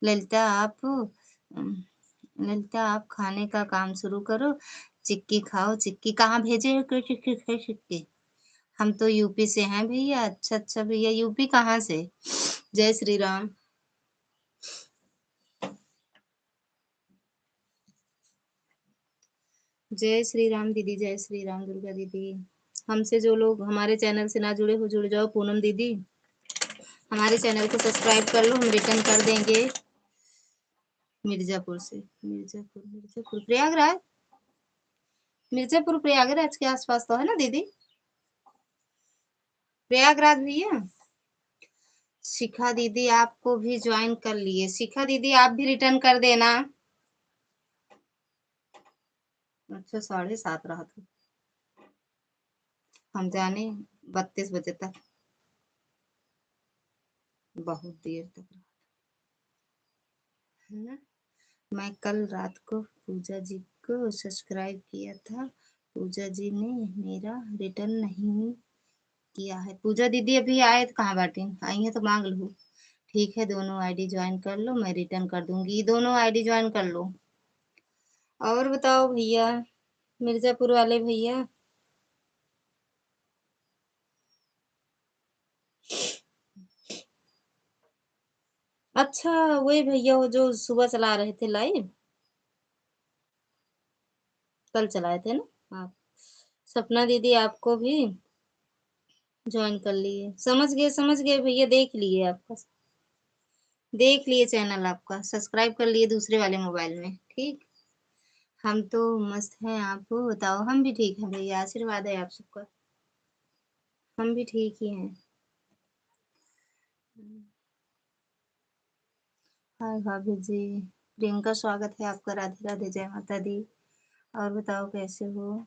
ललिता आप ललिता आप खाने का काम शुरू करो। चिक्की खाओ। चिक्की कहाँ भेजे हो? कोई चिक्की खाई चिक्की? हम तो यूपी से हैं भैया। अच्छा अच्छा भैया, यूपी कहाँ से? जय श्री राम। जय श्री राम दीदी, जय श्री राम दुर्गा दीदी। हमसे जो लोग हमारे चैनल से ना जुड़े हो, जुड़ जाओ। पूनम दीदी हमारे चैनल को सब्सक्राइब कर लो, हम रिटर्न कर देंगे। मिर्जापुर से। मिर्जापुर प्रयागराज। मिर्जापुर प्रयागराज के आसपास तो है ना दीदी? प्रयागराज भैया। शिखा दीदी आपको भी ज्वाइन कर लिए। शिखा दीदी आप भी रिटर्न कर देना। अच्छा 7:30 रहा था। हम जाने 32 बजे तक। बहुत देर तक रहा, है ना? मैं कल रात को पूजा जी को सब्सक्राइब किया था। पूजा जी ने मेरा रिटर्न नहीं किया है। पूजा दीदी अभी आए तो कहाँ बाटी? आई है तो मांग लो। ठीक है, दोनों आईडी ज्वाइन कर लो, मैं रिटर्न कर दूंगी। दोनों आईडी ज्वाइन कर लो। और बताओ भैया, मिर्जापुर वाले भैया। अच्छा, वही भैया वो जो सुबह चला रहे थे लाइव, कल चलाए थे ना आप। सपना दीदी आपको भी ज्वाइन कर लिए। समझ गए भैया, देख लिए आपका। देख लिए चैनल आपका, सब्सक्राइब कर लिए दूसरे वाले मोबाइल में। ठीक। हम तो मस्त हैं, आप बताओ। हम भी ठीक हैं भैया, आशीर्वाद है आप सबका। हम भी ठीक ही हैं। हाय भाभी जी। प्रियंका स्वागत है आपका, राधे राधे, जय माता दी। और बताओ कैसे हो?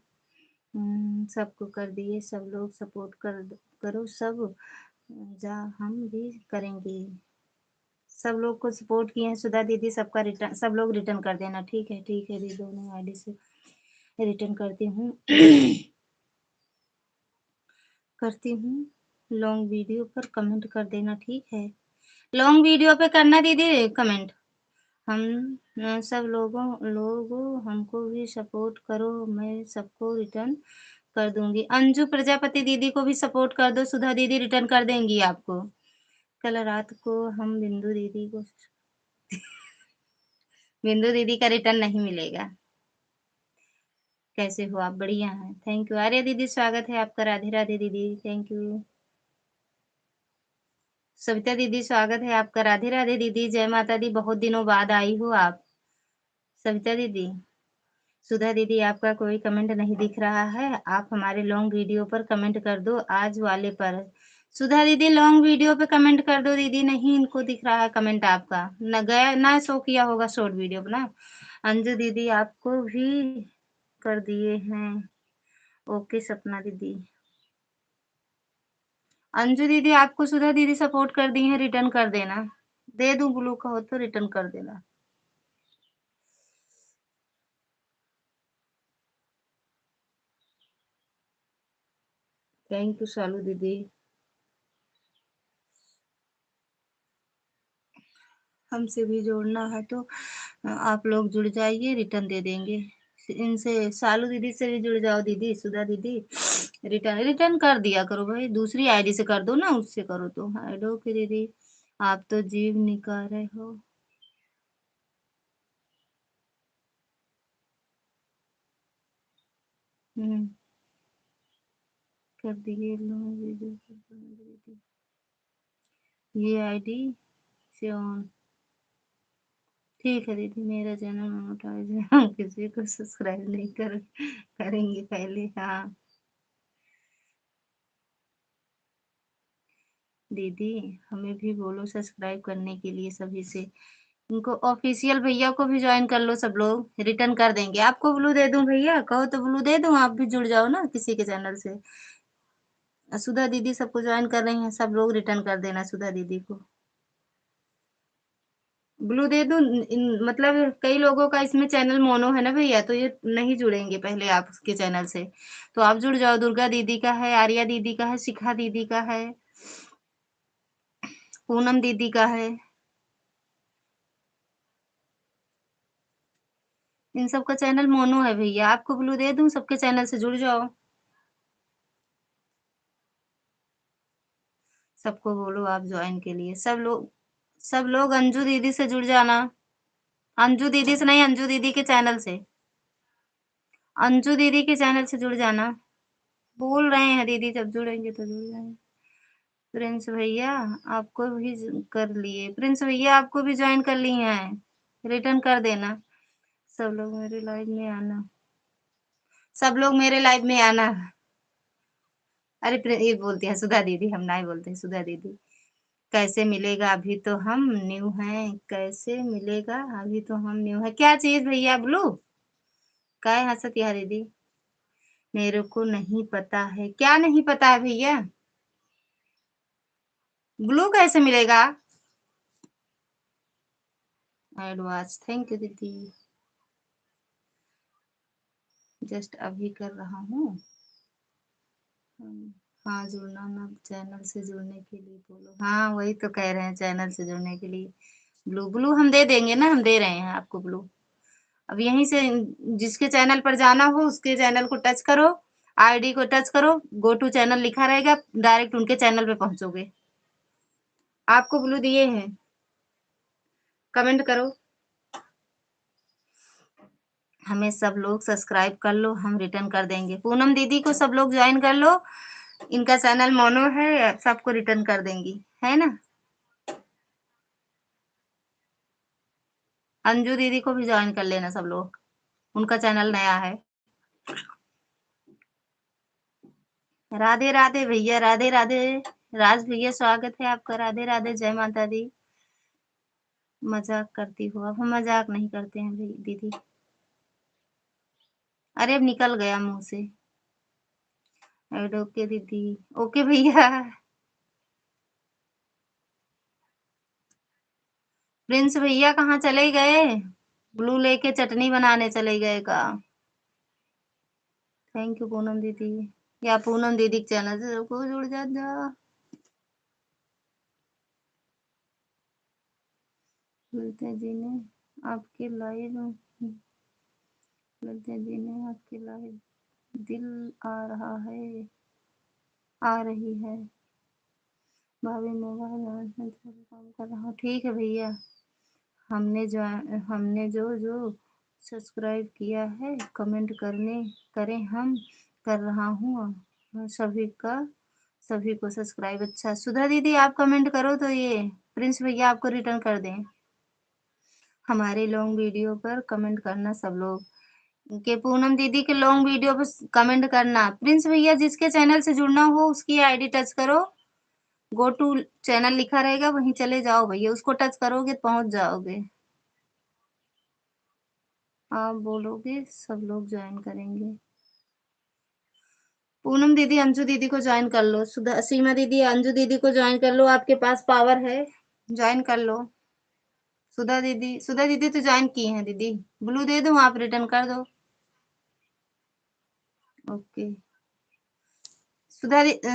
सबको कर दिए, सब लोग सपोर्ट करो सब। जा हम भी करेंगे। सब लोग को सपोर्ट किए हैं सुधा दीदी, सबका रिटर्न, सब लोग रिटर्न कर देना। ठीक है दीदी, दोनों आईडी से रिटर्न करती हूँ। करती हूँ। लॉन्ग वीडियो पर कमेंट कर देना, ठीक है? लॉन्ग वीडियो पे करना दीदी कमेंट। हम सब लोगों हमको भी सपोर्ट करो, मैं सबको रिटर्न कर दूंगी। अंजू प्रजापति दीदी को भी सपोर्ट कर दो, सुधा दीदी रिटर्न कर देंगी आपको। कल रात को हम बिंदु दीदी का रिटर्न नहीं मिलेगा। कैसे हो आप? बढ़िया हैं, थैंक यू। आर्या दीदी स्वागत है आपका, राधे राधे दीदी, थैंक यू। सविता दीदी स्वागत है आपका, राधे राधे दीदी, जय माता दी, बहुत दिनों बाद आई हो आप। सविता दीदी, सुधा दीदी आपका कोई कमेंट नहीं दिख रहा है, आप हमारे लॉन्ग वीडियो पर कमेंट कर दो आज वाले पर। सुधा दीदी लॉन्ग वीडियो पे कमेंट कर दो दीदी, नहीं इनको दिख रहा है कमेंट आपका, न गया ना शो किया होगा शॉर्ट वीडियो पे ना। अंजू दीदी आपको भी कर दिए हैं, ओके सपना दीदी। अंजू दीदी आपको सुधा दीदी सपोर्ट कर दी है, रिटर्न कर देना। दे दूं ब्लू का हो तो रिटर्न कर देना। थैंक यू शालू दीदी। हमसे भी जोड़ना है तो आप लोग जुड़ जाइए, रिटर्न दे देंगे। इनसे शालू दीदी से भी जुड़ जाओ दीदी, सुधा दीदी, रिटर्न रिटर्न कर दिया करो भाई, दूसरी आईडी से कर दो ना, उससे करो तो। हेलो की दीदी, आप तो जीव निकाल रहे हो। हम्म, कर दिए लोग वीडियो। ये आईडी से ऑन, ठीक है दीदी, मेरा चैनल मोनेटाइज है, हम किसी को सब्सक्राइब नहीं करेंगे पहले। हाँ दीदी, हमें भी बोलो सब्सक्राइब करने के लिए सभी से। इनको ऑफिशियल भैया को भी ज्वाइन कर लो, सब लोग रिटर्न कर देंगे। आपको ब्लू दे दूं भैया, कहो तो ब्लू दे दूं, आप भी जुड़ जाओ ना किसी के चैनल से। सुधा दीदी सबको ज्वाइन कर रही हैं, सब लोग रिटर्न कर देना सुधा दीदी को। ब्लू दे दूं, मतलब कई लोगों का इसमें चैनल मोनो है ना भैया, तो ये नहीं जुड़ेंगे पहले आपके चैनल से। तो आप जुड़ जाओ, दुर्गा दीदी का है, आर्या दीदी का है, शिखा दीदी का है, पूनम दीदी का है। इन सब का चैनल मोनो है भैया, आपको ब्लू दे दूं, सबके चैनल से जुड़ जाओ। सबको बोलो आप ज्वाइन के लिए, सब लोग अंजू दीदी से जुड़ जाना। अंजू दीदी से नहीं, अंजू दीदी के चैनल से, अंजू दीदी के चैनल से जुड़ जाना। बोल रहे हैं दीदी, जब जुड़ेंगे तो जुड़ जाएंगे। प्रिंस भैया आपको भी कर लिए, प्रिंस भैया आपको भी ज्वाइन कर ली हैं, रिटर्न कर देना। सब लोग मेरे लाइव में आना, सब लोग मेरे लाइव में आना। अरे ये बोलती है सुधा दीदी, हम नहीं बोलते हैं सुधा दीदी। कैसे मिलेगा, अभी तो हम न्यू हैं, कैसे मिलेगा, अभी तो हम न्यू है, क्या चीज भैया ब्लू, काय हंसत यार दीदी। मेरे को नहीं पता है, क्या नहीं पता है भैया, ब्लू कैसे मिलेगा। एडवांस थैंक यू दीदी, जस्ट अभी कर रहा हूँ। हाँ जुड़ना ना, चैनल से जुड़ने के लिए बोलो। हाँ वही तो कह रहे हैं, चैनल से जुड़ने के लिए ब्लू, ब्लू हम दे देंगे ना, हम दे रहे हैं आपको ब्लू। अब यहीं से जिसके चैनल पर जाना हो उसके चैनल को टच करो, आईडी को टच करो, गो टू चैनल लिखा रहेगा, डायरेक्ट उनके चैनल पे पहुंचोगे। आपको ब्लू दिए हैं, कमेंट करो। हमें सब लोग सब्सक्राइब कर लो, हम रिटर्न कर देंगे। पूनम दीदी को सब लोग ज्वाइन कर लो, इनका चैनल मोनो है, सबको रिटर्न कर देंगी, है ना। अंजू दीदी को भी ज्वाइन कर लेना सब लोग, उनका चैनल नया है। राधे राधे भैया, राधे राधे। राज भैया स्वागत है आपका, राधे राधे, जय माता दी। मजाक करती हो, अब हम मजाक नहीं करते हैं दीदी। अरे अब निकल गया मुंह से। ओके दीदी, ओके भैया। प्रिंस भैया कहाँ चले गए, ब्लू लेके चटनी बनाने चले गए का। थैंक यू पूनम दीदी, या पूनम दीदी के चैनल से को जुड़ जा। ललिता जी ने आपके लाइव, ललिता जी ने आपके लाइव, दिल आ रहा है, आ रही है, भाभी मोबाइल में थोड़ा काम कर रहा हूँ, ठीक है भैया। हमने जो जो सब्सक्राइब किया है, कमेंट करें, हम कर रहा हूँ सभी को सब्सक्राइब। अच्छा सुधा दीदी आप कमेंट करो तो ये प्रिंस भैया आपको रिटर्न कर दें। हमारे लॉन्ग वीडियो पर कमेंट करना सब लोग के पूनम दीदी के लॉन्ग वीडियो पर कमेंट करना। प्रिंस भैया जिसके चैनल से जुड़ना हो उसकी आईडी टच करो, गो टू चैनल लिखा रहेगा वहीं चले जाओ भैया, उसको टच करोगे पहुंच जाओगे। आप बोलोगे सब लोग ज्वाइन करेंगे। पूनम दीदी अंजू दीदी को ज्वाइन कर लो, सुधा सीमा दीदी अंजू दीदी को ज्वाइन कर लो, आपके पास पावर है ज्वाइन कर लो। सुधा दीदी तो ज्वाइन की हैं दीदी, ब्लू दे दूं आप रिटर्न कर दो। ओके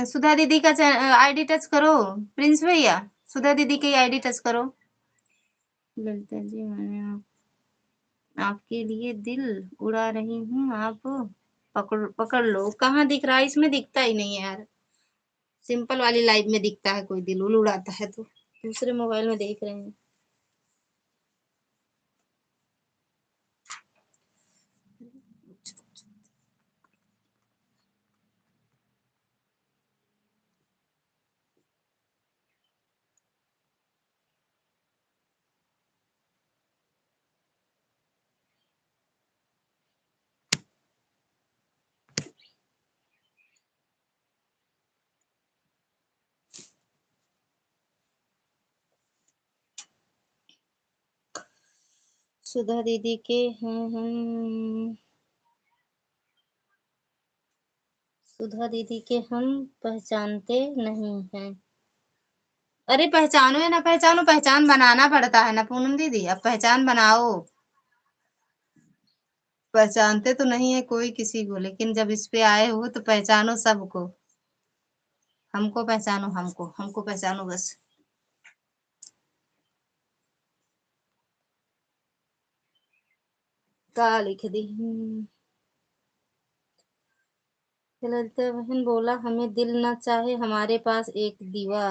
सुधा दीदी का आईडी टच करो प्रिंस भैया, सुधा दीदी की आईडी टच करो। ललिता जी मैंने आपके लिए दिल उड़ा रही हूँ, आप पकड़ पकड़ लो। कहाँ दिख रहा है, इसमें दिखता ही नहीं है यार, सिंपल वाली लाइव में दिखता है कोई दिल उल उड़ाता है तो दूसरे मोबाइल में देख रहे हैं। सुधा दीदी के हम सुधा दीदी के हम पहचानते नहीं हैं। अरे पहचानो या ना पहचानो, पहचान बनाना पड़ता है ना पूनम दीदी, अब पहचान बनाओ। पहचानते तो नहीं है कोई किसी को, लेकिन जब इस पे आए हो तो पहचानो सबको। हमको पहचानो, हमको पहचानो बस। का लिख दी ललिता बहन बोला हमें दिल ना चाहे हमारे पास एक दीवा,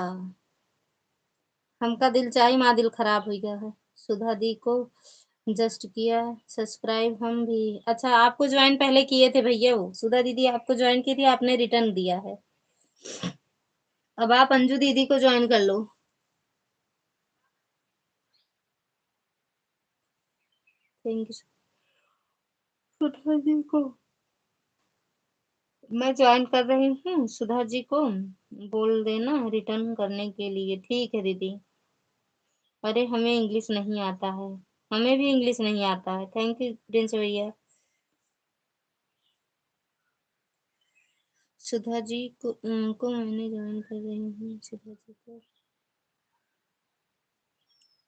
हमका दिल चाहे माँ दिल खराब हो गया है। सुधा दी को जस्ट किया सब्सक्राइब हम भी। अच्छा आपको ज्वाइन पहले किए थे भैया, वो सुधा दीदी आपको ज्वाइन की थी, आपने रिटर्न दिया है। अब आप अंजू दीदी को ज्वाइन कर लो। थैंक यू सुधा जी को मैं ज्वाइन कर रही हूँ, सुधा जी को बोल देना रिटर्न करने के लिए। ठीक है दीदी। अरे हमें इंग्लिश नहीं आता है, हमें भी इंग्लिश नहीं आता है। थैंक यू प्रिंस भैया। सुधा जी को मैंने ज्वाइन कर रही हूँ, सुधा जी को।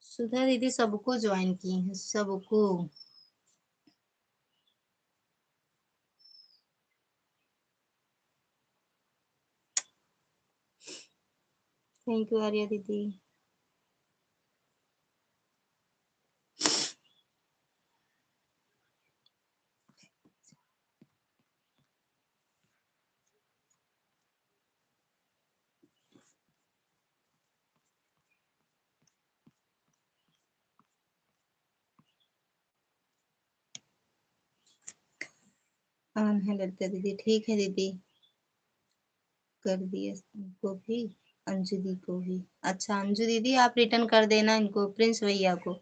सुधा दीदी सबको ज्वाइन की है, सबको। थैंक यू आर्या दीदी। ऑन है ललिता दीदी, ठीक है दीदी कर दिए उनको भी, अंजू दी को भी। अच्छा अंजू दीदी आप रिटर्न कर देना इनको, प्रिंस भैया को।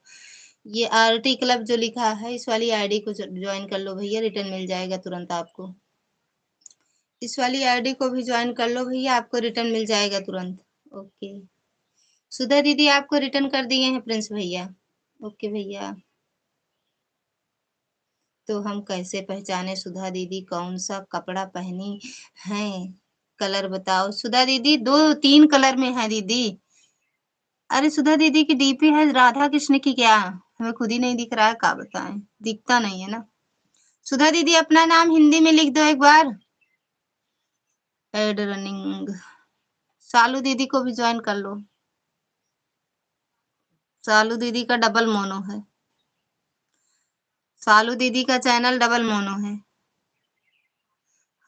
ये आरटी क्लब जो लिखा है इस वाली आईडी को ज्वाइन कर लो भैया, रिटर्न मिल जाएगा तुरंत आपको। इस वाली आईडी को भी ज्वाइन कर लो भैया, आपको रिटर्न मिल जाएगा तुरंत। ओके सुधा दीदी आपको रिटर्न कर दिए हैं प्रिंस भैया। ओके भैया। तो हम कैसे पहचाने सुधा दीदी कौन सा कपड़ा पहनी है, कलर बताओ। सुधा दीदी दो तीन कलर में है दीदी। अरे सुधा दीदी की डीपी है राधा कृष्ण की क्या, हमें खुद ही नहीं दिख रहा है, क्या बताएं, दिखता नहीं है ना। सुधा दीदी अपना नाम हिंदी में लिख दो एक बार। Add running. सालू दीदी को भी ज्वाइन कर लो, सालू दीदी का डबल मोनो है, सालू दीदी का चैनल डबल मोनो है।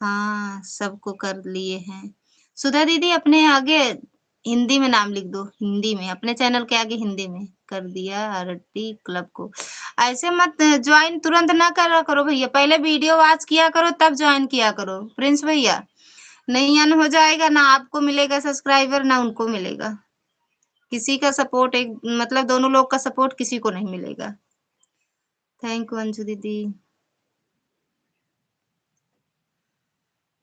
हाँ सबको कर लिए हैं। सुधा दीदी अपने आगे हिंदी में नाम लिख दो, हिंदी में अपने चैनल के आगे हिंदी में। कर दिया आरटी क्लब को। ऐसे मत ज्वाइन तुरंत ना करा करो भैया, पहले वीडियो वॉच किया करो तब ज्वाइन किया करो प्रिंस भैया। नहीं अन हो जाएगा, ना आपको मिलेगा सब्सक्राइबर ना उनको मिलेगा। किसी का सपोर्ट एक मतलब दोनों लोग का सपोर्ट किसी को नहीं मिलेगा। थैंक यू अंजू दीदी।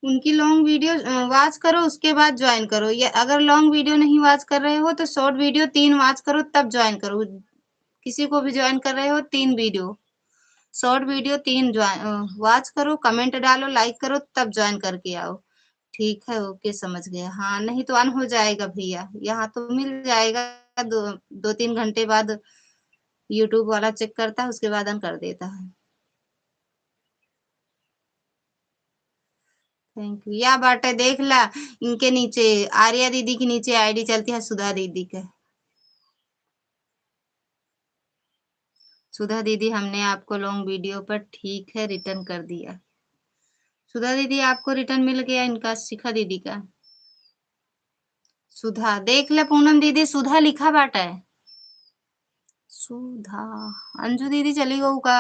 उनकी लॉन्ग वीडियो वॉच करो उसके बाद ज्वाइन करो, या अगर लॉन्ग वीडियो नहीं वॉच कर रहे हो तो शॉर्ट वीडियो 3 वॉच करो तब ज्वाइन करो। किसी को भी ज्वाइन कर रहे हो 3 वीडियो, शॉर्ट वीडियो 3 वॉच करो, कमेंट डालो, लाइक करो तब ज्वाइन करके आओ। ठीक है, ओके समझ गए। हाँ, नहीं तो अन हो जाएगा भैया, यहाँ तो मिल जाएगा। 2-3 घंटे बाद यूट्यूब वाला चेक करता है, उसके बाद अन कर देता है। Thank you. या बाटे देख ला, इनके नीचे आर्या दीदी के नीचे आईडी चलती है सुधा दीदी का। सुधा दीदी हमने आपको लॉन्ग वीडियो पर ठीक है रिटर्न कर दिया। सुधा दीदी आपको रिटर्न मिल गया इनका, शिखा दीदी का। सुधा देख ले पूनम दीदी, सुधा लिखा बाटा है सुधा। अंजू दीदी चली गऊ का?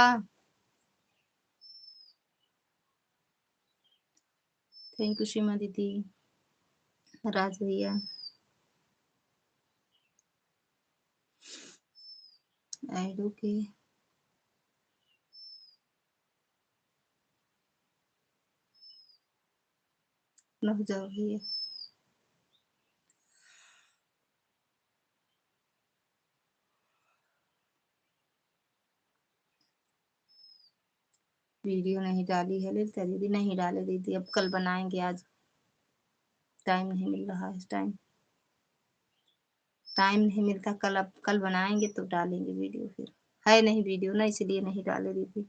थैंक यू सीमा दीदी। राज भैया ऐड ओके। न हो जाओ भैया। वीडियो नहीं डाली है ललिता दीदी? नहीं डाले दीदी, अब कल बनाएंगे, आज टाइम नहीं मिल रहा है। टाइम नहीं मिलता, कल अब कल बनाएंगे तो डालेंगे वीडियो। फिर है नहीं वीडियो ना, इसलिए नहीं डाले दीदी।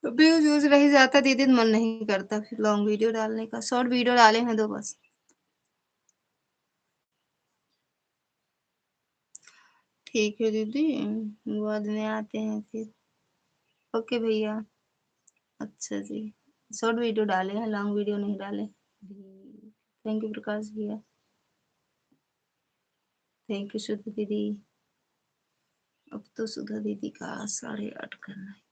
व्यूज व्यूज रह जाता दीदी तो मन नहीं करता फिर लॉन्ग वीडियो डालने का। शॉर्ट वीडियो डाले हैं 2 बस। ठीक है दीदी, बाद में आते हैं फिर। ओके भैया। अच्छा जी, शॉर्ट वीडियो डाले हैं, लॉन्ग वीडियो नहीं डाले। थैंक यू प्रकाश भैया। थैंक यू सुधा दीदी। अब तो सुधा दीदी का 8:30 करना है।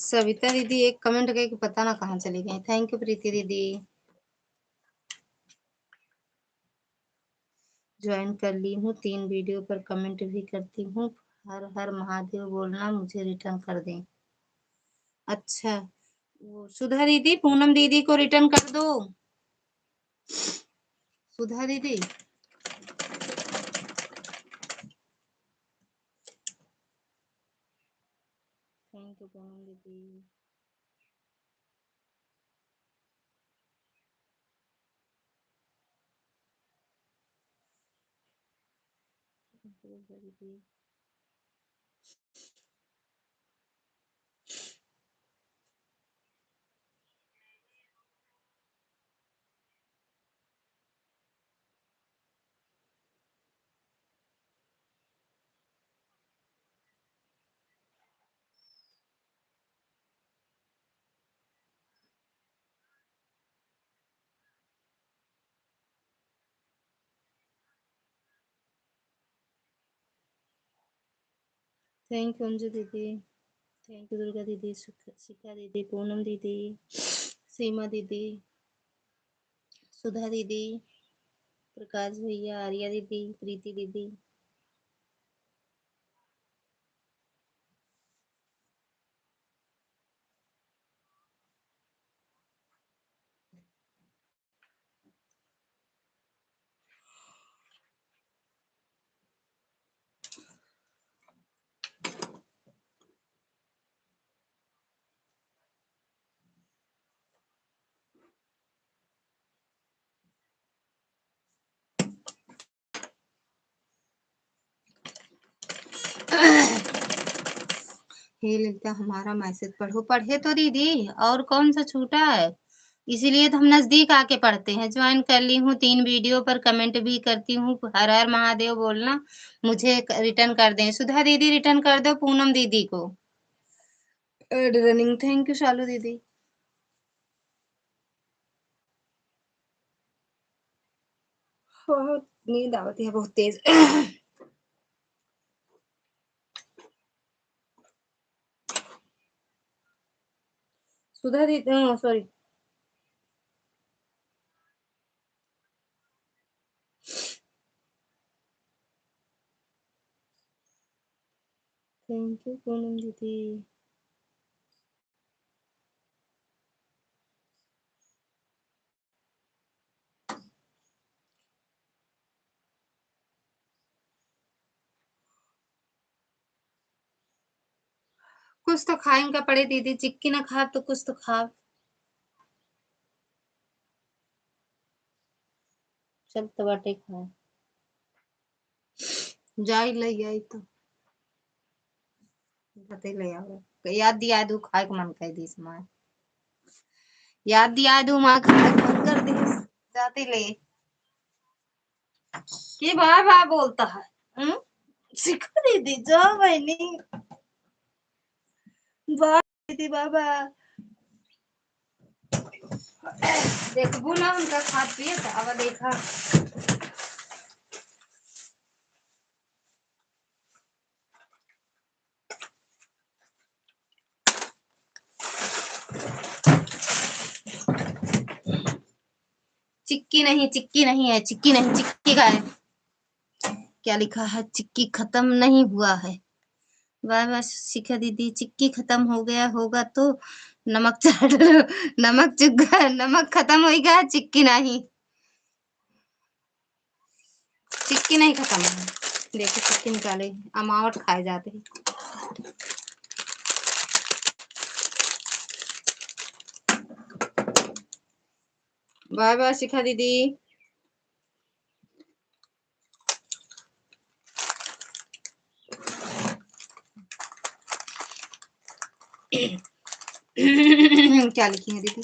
सविता दीदी एक कमेंट करके पता ना कहाँ चली गई। थैंक यू प्रीति दीदी। ज्वाइन कर ली हूँ, 3 वीडियो पर कमेंट भी करती हूँ। हर हर महादेव बोलना, मुझे रिटर्न कर दें। अच्छा, वो सुधा दीदी पूनम दीदी को रिटर्न कर दो। सुधा दीदी थैंक यू पूनम दीदी। दीदी थैंक यू अंजू दीदी। थैंक यू दुर्गा दीदी, शिखा दीदी, पूनम दीदी, सीमा दीदी, सुधा दीदी, प्रकाश भैया, आर्या दीदी, प्रीति दीदी। हे ललिता हमारा मैसेज पढ़ो। पढ़े तो दीदी, और कौन सा छूटा है? इसीलिए तो हम नजदीक आके पढ़ते हैं। ज्वाइन कर ली हूँ, 3 वीडियो पर कमेंट भी करती हूँ। हर हर महादेव बोलना, मुझे रिटर्न कर दें। सुधा दीदी रिटर्न कर दो पूनम दीदी को। रनिंग, थैंक यू शालू दीदी। बहुत नींद आती है, बहुत तेज। सुधा दीदी, सॉरी। थैंक यू पूनम दीदी। कुछ तो खाएंगे पड़े दीदी, चिक्की ना खा तो कुछ तो खा। चल तो बाटे खा। जाई ले आई तो बते ले आओ। याद दिया दू खाए के मन कर दी मां। याद दिया दू मां खाए के मन कर दी। जाते ले के बार बार बोलता है। सिखा दीदी जाओ बहनी। बाय दीदी, बाबा देखबू ना उनका खा पिए तो अब देखा। चिक्की नहीं, चिक्की नहीं है, चिक्की नहीं, चिक्की का है। क्या लिखा है? चिक्की खत्म नहीं हुआ है। वाह वाह शिखा दीदी, चिक्की खत्म हो गया होगा तो नमक चाट लो। नमक चुक गया, नमक खत्म हो गया, चिक्की नहीं। चिक्की नहीं खत्म है। देखो चिक्की निकाले, अमावट खाए जाते हैं। बाय बाय शिखा दीदी। क्या लिखी है दीदी?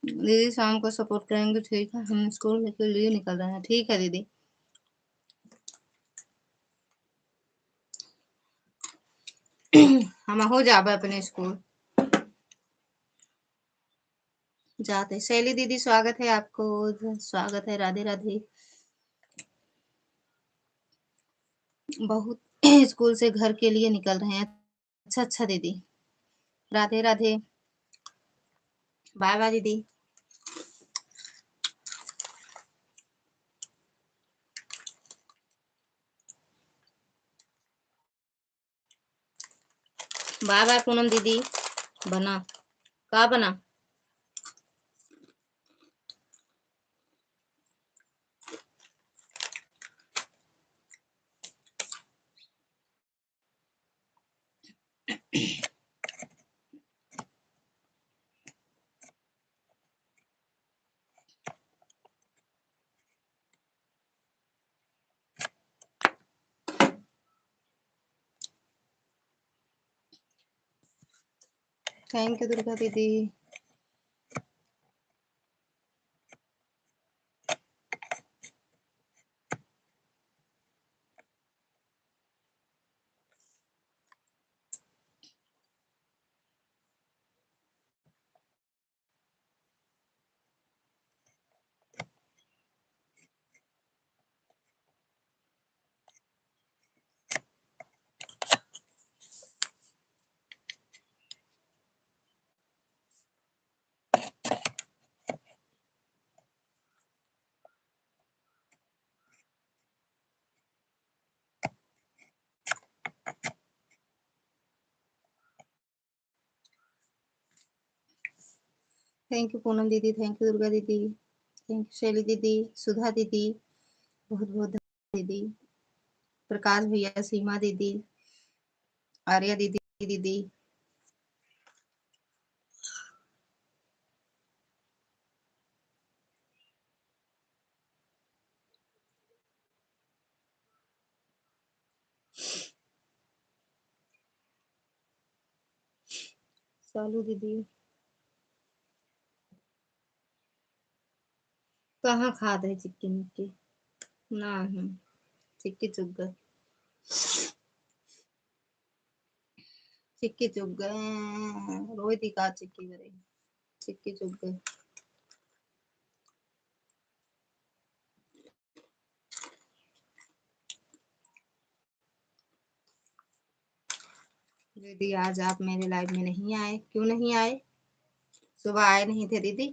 दीदी शाम को सपोर्ट करेंगे, ठीक है। हम स्कूल के लिए निकल रहे हैं, ठीक है दीदी। हम हो जाबे अपने स्कूल जाते। शैली दीदी स्वागत है आपको, स्वागत है। राधे राधे। बहुत स्कूल से घर के लिए निकल रहे हैं। अच्छा अच्छा दीदी, राधे राधे। बाय बाय दीदी। बाय बाय पूनम दीदी। बना का बना? थैंक यू दुर्गा दीदी। थैंक यू पूनम दीदी, थैंक यू दुर्गा दीदी, थैंक यू शैली दीदी, सुधा दीदी, बहुत बहुत धन्यवाद दीदी। प्रकाश भैया, सीमा दीदी, आर्या दीदी, दीदी चालू दीदी कहाँ खा दे चिक्की मिक्की ना चिक्की चुग गए चिक्की चुग गए रोई थी का चिक्की करे चिक्की चुग गए दीदी आज आप मेरे लाइव में नहीं आए क्यों नहीं आए सुबह आए नहीं थे दीदी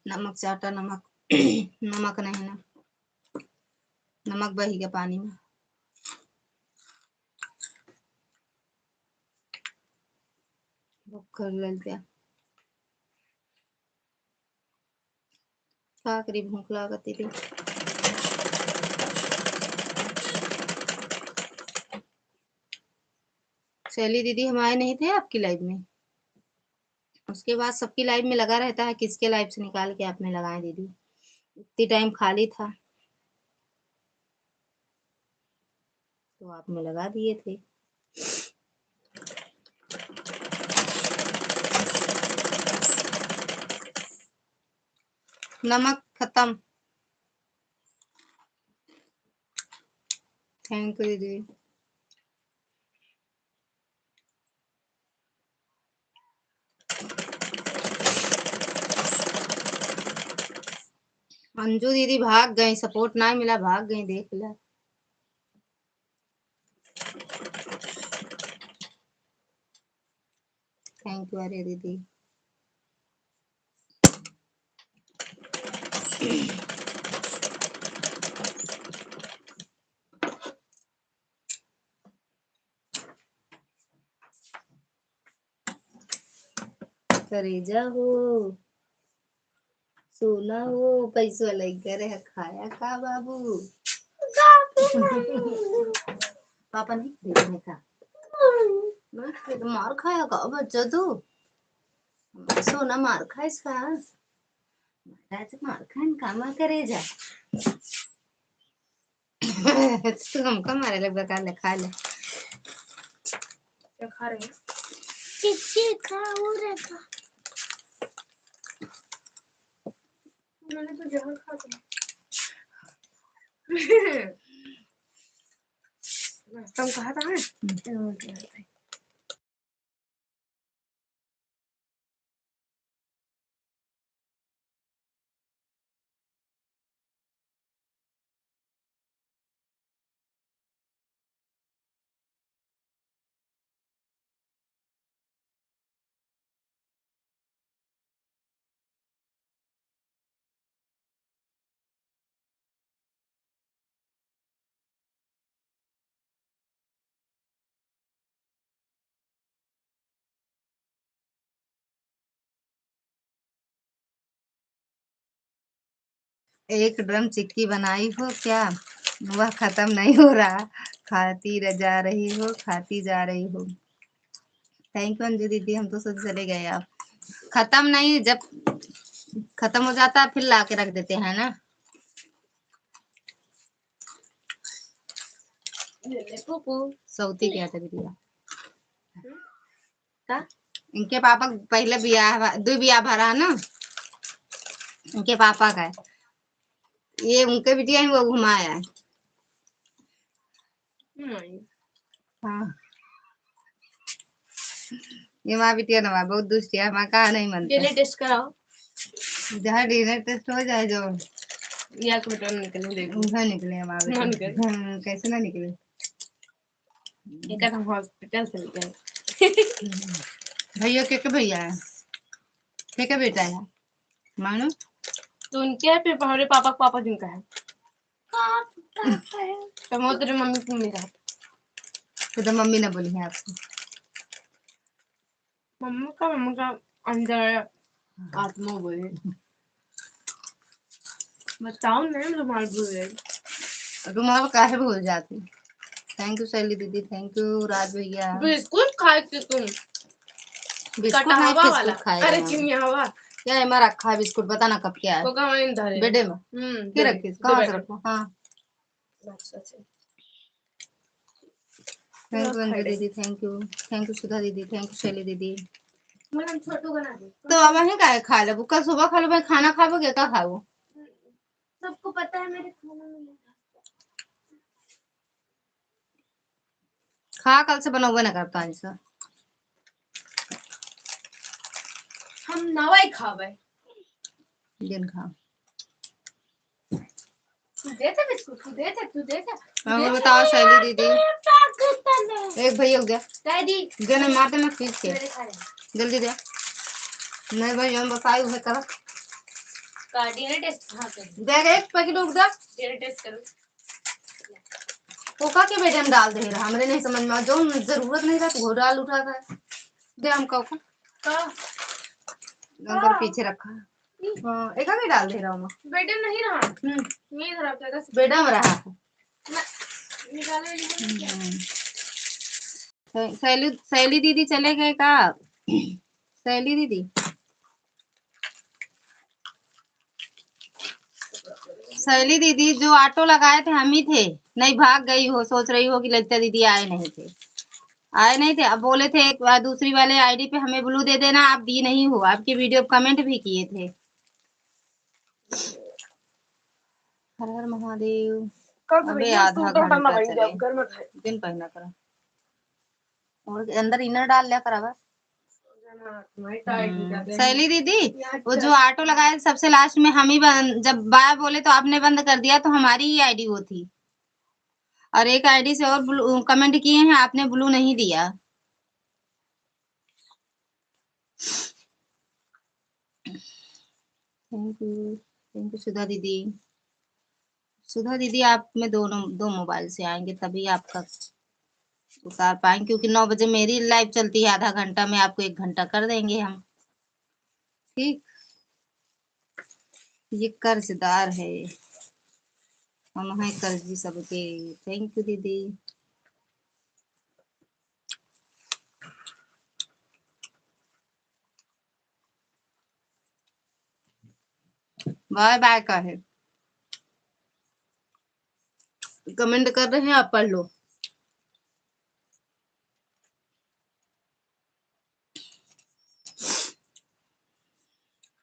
नमक चाटा नमक नमक नहीं ना नमक बही गया पानी में भूख कर गया क्या करी भूख लागती थी शैली दीदी हम आए नहीं थे आपकी लाइव में उसके बाद सबकी लाइव में लगा रहता है किसके लाइव से निकाल के आपने लगाए दीदी इतनी टाइम खाली था तो आपने लगा दिए थे नमक खत्म थैंक यू दीदी अंजू दीदी भाग गई सपोर्ट ना मिला भाग गई देख ला थैंक यू अरे दीदी करेजा हो सोना हो पैसा लेकर है खाया का बाबू पापा नहीं देखने का तो मार खाया का बच्चा तू सोना मार खा इसका मार खान काम करेजा तू हमको मारे लग बका ले खा ले क्या खा रहे चिप्सी खा वो रखा मैंने तो जहर खा दिया तुम कहा था एक ड्रम चिक्की बनाई हो क्या वह खत्म नहीं हो रहा खाती जा रही हो खाती जा रही हो थैंक यू अंजू दीदी हम तो सोच चले गए आप खत्म नहीं जब खत्म हो जाता है फिर ला के रख देते हैं ना सऊती क्या था दीदी का इनके पापा पहले बियाह दो बियाह भरा ना इनके पापा का ये उनके बिटिया ही वो घुमाया है हाँ ये माँ बिटिया ना बहुत दुष्ट है माँ कहा नहीं मनता टेस्ट कराओ जहाँ डिनर टेस्ट हो जाए जो या तो बेटा निकले देखो उधर निकले हमारे कैसे ना निकले एक हॉस्पिटल से निकले भैया के भैया है के बेटा है मानो तो उनके है फिर हमारे पापा जिनका है तो वो तेरे मम्मी को मिला तो मम्मी ने बोली है आपको मम्मी का अंदर आत्मा बोले बताओ नहीं रुमाल भूल गई रुमाल काहे भूल जाती थैंक यू शैली दीदी थैंक यू राज भैया बिस्कुट खाए थे तुम बिस्कुट नहीं बिस्कुट खाए अरे चिनिया हवा क्या है मेरा रखा है बिस्कुट बता ना कब क्या है बेडे में के रखी कहाँ से रखो हाँ थैंक यू अंजू दीदी, थैंक यू सुधा दीदी, थैंक यू शैली दीदी। छोटू बना दे तो अब वहीं का खा लो, कल सुबह खा लो, भाई खाना खाओगे क्या खाओ? सबको पता है मेरे खाना में खा, कल से बनोगे ना करता ऐसा। हम नवाई खावे दिन खा और बताओ शैली दीदी। एक भैया हो गया जने मारते ना खींच के जल्दी दे। नहीं भाई हम बताए हुए कर दे एक पैकेट उठ जा टेस्ट करो कोका के बेटे हम डाल दे रहा हमरे नहीं समझ में जो जरूरत नहीं रहा तो डाल उठा था दे हम कोका नंबर पीछे रखा है। हाँ एक भी डाल दे रहा हूँ बेटे नहीं रहा ये खराब जाएगा बेटा में रहा सैली दीदी चले गए का? सैली दीदी सैली दीदी जो ऑटो लगाए थे हम ही थे, नहीं भाग गई हो, सोच रही हो कि ललिता दीदी आए नहीं थे। अब बोले थे दूसरी वाले आईडी पे हमें ब्लू दे देना, आप दी नहीं हो, आपकी वीडियो कमेंट भी किए थे। हर हर महादेव। अबे आधा घंटा दिन पहना करा और अंदर इनर डाल लिया करा बस। सैली दीदी वो जो ऑटो लगाए सबसे लास्ट में हम ही जब बाय बोले तो आपने बंद कर दिया, तो हमारी ही आईडी वो थी और एक आईडी से और कमेंट किए हैं, आपने ब्लू नहीं दिया। थैंक यू सुधा दीदी। सुधा दीदी आप में दो मोबाइल से आएंगे तभी आपका उतार पाएंगे, क्योंकि 9 बजे मेरी लाइव चलती है, आधा घंटा में आपको 1 घंटा कर देंगे हम। ठीक ये कर्जदार है, हम हैं कर्जी सबके। थैंक यू दीदी। बाय बाय का है कमेंट कर रहे हैं, आप पढ़ लो।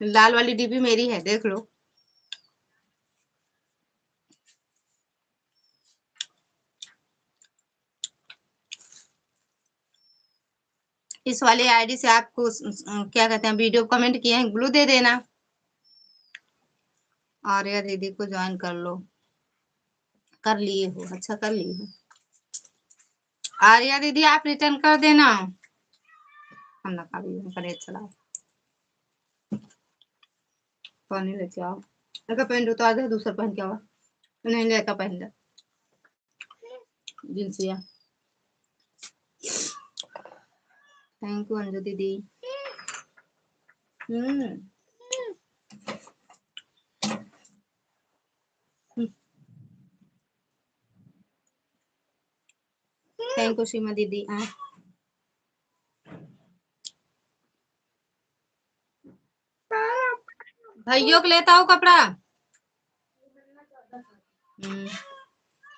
लाल वाली डिब्बी मेरी है, देख लो। इस वाली आईडी से आपको क्या कहते हैं वीडियो कमेंट किए हैं, ब्लू दे देना। आर्या दीदी को ज्वाइन कर लो, कर लिए हो, अच्छा कर लिए हो। आर्या दीदी आप रिटर्न कर देना, हम ना करे चला पानी लेके आओ। अगर पहन लो तो आधा दूसरा पहन के आओ, नहीं लेकर पहन ले जिनसिया। थैंक यू अंजू दीदी। थैंक यू सीमा दीदी। भाइयों को लेता हूँ कपड़ा।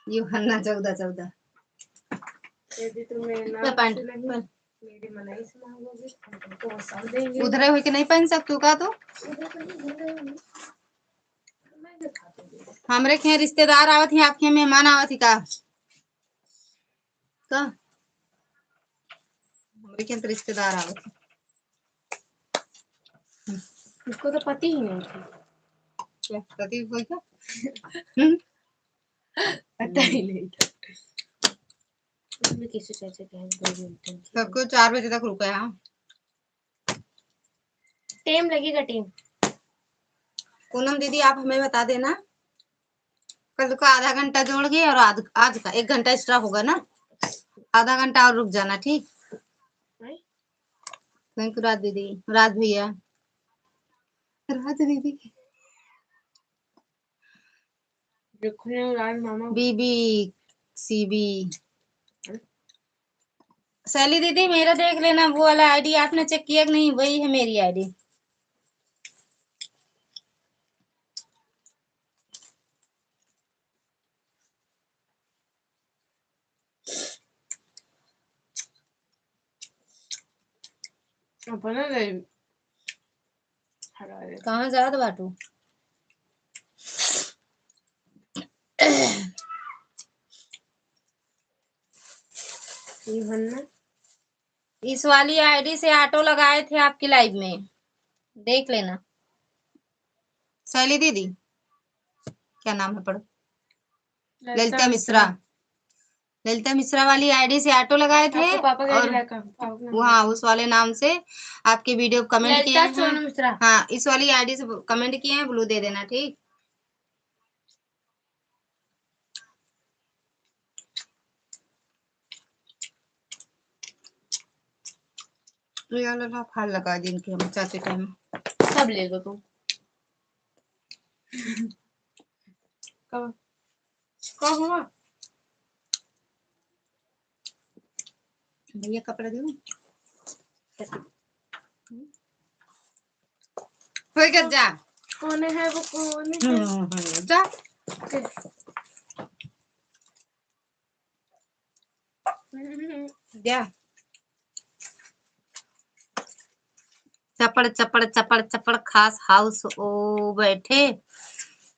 यूहन्ना 14 उधरे हुए के नहीं पहन सकतू का तू? हमरे के रिश्तेदार आवत ही, आपके मेहमान आवत ही का हमरे के रिश्तेदार आवत ही। उसको तो पति ही नहीं था क्या पति कोई का पता ही नहीं था। किसी चाचा के सबको 4 बजे तक रुका है। टाइम लगेगा टाइम। पूनम दीदी आप हमें बता देना, कल का आधा घंटा जोड़ के और आज का 1 घंटा एक्स्ट्रा होगा ना, आधा घंटा और रुक जाना ठीक। थैंक यू राज दीदी, राज भैया, राज दीदी बीबी सीबी। सैली दीदी मेरा देख लेना, वो वाला आईडी आपने चेक किया कि नहीं, वही है मेरी आईडी। अपना ले कहाँ जात बाटू? इस वाली आईडी से ऑटो लगाए थे आपकी लाइव में, देख लेना। शैली दीदी, क्या नाम है पढ़ो? ललिता मिश्रा। ललिता मिश्रा वाली आईडी से ऑटो लगाए थे और वहाँ उस वाले नाम से आपके वीडियो कमेंट किए हैं। हाँ, इस वाली आईडी से कमेंट किए हैं, ब्लू दे देना, ठीक। फाल लगा दिन के हम चाचे टाइम सब ले लो तुम। कब कब हुआ भैया? कपड़ा दूं? कोई कर जा। कौन है वो? कौन है? जा जा। चपड़ चपड़ चपड़ चपड़ खास हाउस ओ बैठे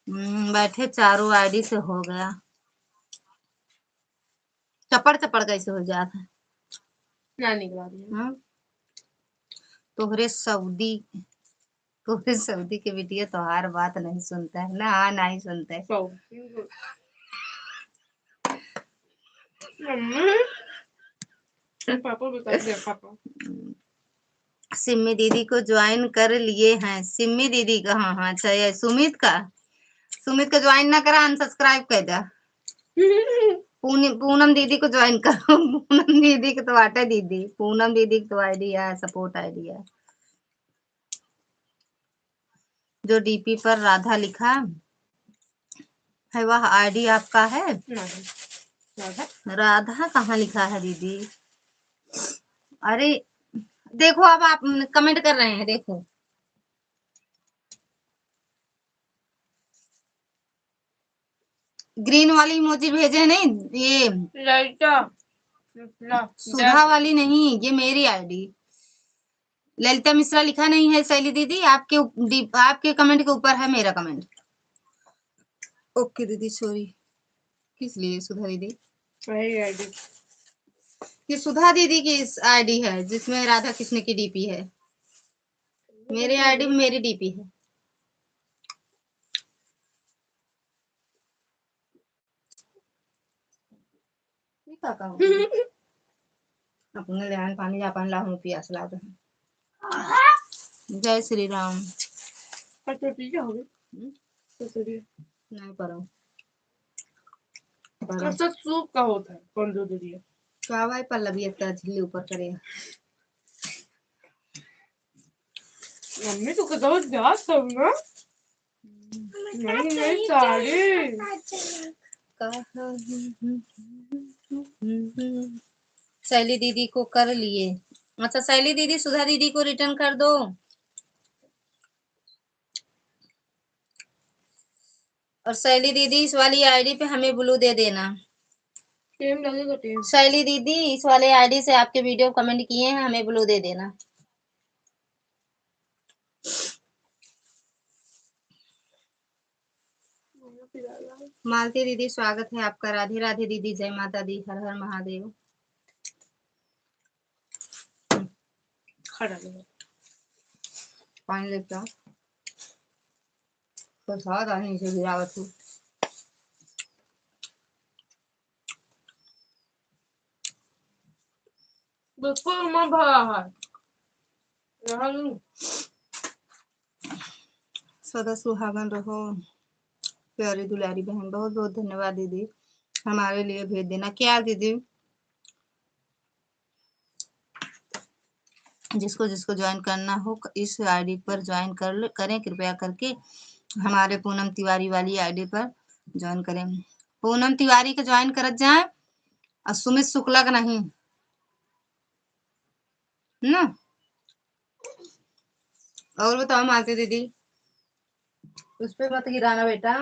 बैठे चारों आईडी से हो गया। चपड़ चपड़ कैसे हो जाता है? नानी के बाद तोहरे सऊदी के बिटिया तो हर बात नहीं सुनता है ना। हाँ, नहीं सुनता है। पापा बता दिया पापा। सिम्मी दीदी को ज्वाइन कर लिए हैं। सिम्मी दीदी का? हाँ हाँ, अच्छा ये सुमित का ज्वाइन ना करा, अनसब्सक्राइब कर जा। पूनम दीदी को ज्वाइन करो। पूनम दीदी की तो आटा दीदी, पूनम दीदी की तो आईडी है, सपोर्ट आईडी है। जो डीपी पर राधा लिखा है वह आईडी आपका है? राधा कहाँ लिखा है दीदी? अरे देखो, अब आप कमेंट कर रहे हैं, देखो। ग्रीन वाली इमोजी भेजे नहीं, ये सुधा वाली नहीं, ये मेरी आईडी। ललिता मिश्रा लिखा नहीं है शैली दीदी, आपके कमेंट के ऊपर है मेरा कमेंट। ओके दीदी, सॉरी। किस लिए सुधा दीदी? वही आईडी, ये सुधा दीदी की आईडी है जिसमें राधा कृष्ण की डीपी है। मेरे आईडी में मेरी डीपी है। अपने ले पानी जापान लाहूं, प्यास लाग। जय श्री राम। नहीं पढ़ो। अच्छा, सूप का होता है कौन दो दीदी क्या भाई? पल्लवी इतना झिल्ली ऊपर करेगा। मम्मी तो कदो जा सब ना नहीं साड़ी शैली दीदी को कर लिए। अच्छा, शैली दीदी सुधा दीदी को रिटर्न कर दो। और शैली दीदी इस वाली आईडी पे हमें ब्लू दे देना। टीम लगेगा टीम। शैली दीदी इस वाले आईडी से आपके वीडियो कमेंट किए हैं, हमें ब्लू दे देना। मालती दीदी स्वागत है आपका। राधे राधे दीदी, जय माता दी, हर हर महादेव। खड़ा पानी लेता प्रसाद आने से गिरावत हूँ। बिल्कुल मैं भरा है। सदा सुहागन रहो प्यारी दुलारी बहन। बहुत बहुत धन्यवाद दीदी, हमारे लिए भेज देना। क्या दीदी? जिसको जिसको ज्वाइन करना हो इस आईडी पर ज्वाइन करें कृपया करके। हमारे पूनम तिवारी वाली आईडी पर ज्वाइन करें। पूनम तिवारी का ज्वाइन कर जाए और सुमित शुक्ला का नहीं ना। और बताओ मालती दीदी, उस पे मत गिराना बेटा।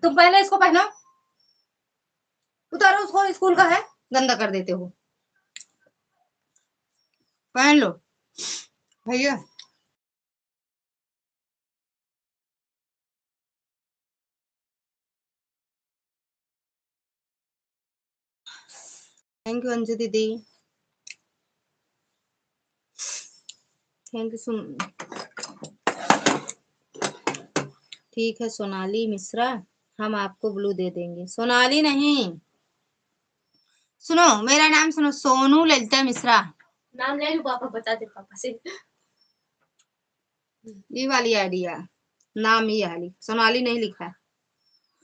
तुम पहले इसको पहनो, उतारो उसको, स्कूल का है, गंदा कर देते हो। पहन लो भैया। थैंक यू अंजू दीदी, थैंक यू। ठीक है सोनाली मिश्रा, हम आपको ब्लू दे देंगे। सोनाली नहीं, सुनो मेरा नाम सुनो, सोनू ललिता मिश्रा। नाम ले लो, पापा बता दे पापा से। ये वाली आइडिया, नाम ये वाली सोनाली नहीं लिखा।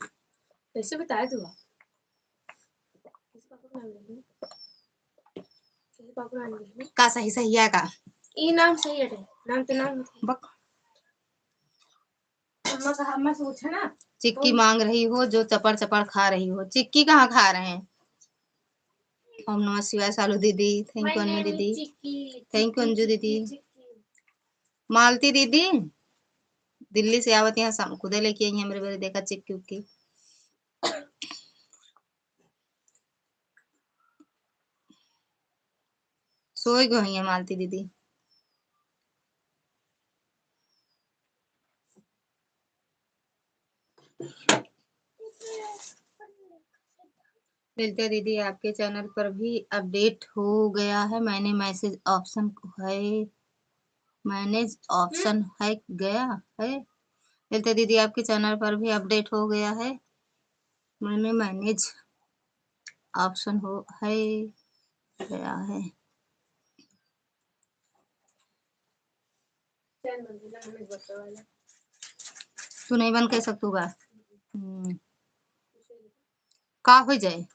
कैसे बताया तू? पापा का नाम ले लो, पापा का नाम ले लो का सही सही है का ये नाम सही है, नाम तो नाम बक। अम्मा का अम्मा से पूछा ना। चिक्की मांग रही हो जो चपड़ चपड़ खा रही हो। चिक्की कहाँ खा रहे हैं? ओम नमः शिवाय सालू दीदी, थैंक यू अन्नू दीदी, थैंक यू अंजू दीदी। मालती दीदी दिल्ली से आवत यहाँ शाम खुदे लेके आई है मेरे मेरे देखा चिक्की उक्की। सोई गई है मालती दीदी। ललिता दीदी आपके चैनल पर भी अपडेट हो गया है, मैंने मैसेज ऑप्शन है, मैनेज ऑप्शन है गया है। ललिता दीदी आपके चैनल पर भी अपडेट हो गया है, मैंने मैनेज ऑप्शन हो है गया है। तू नहीं बंद कर सकतूगा का हो जाए।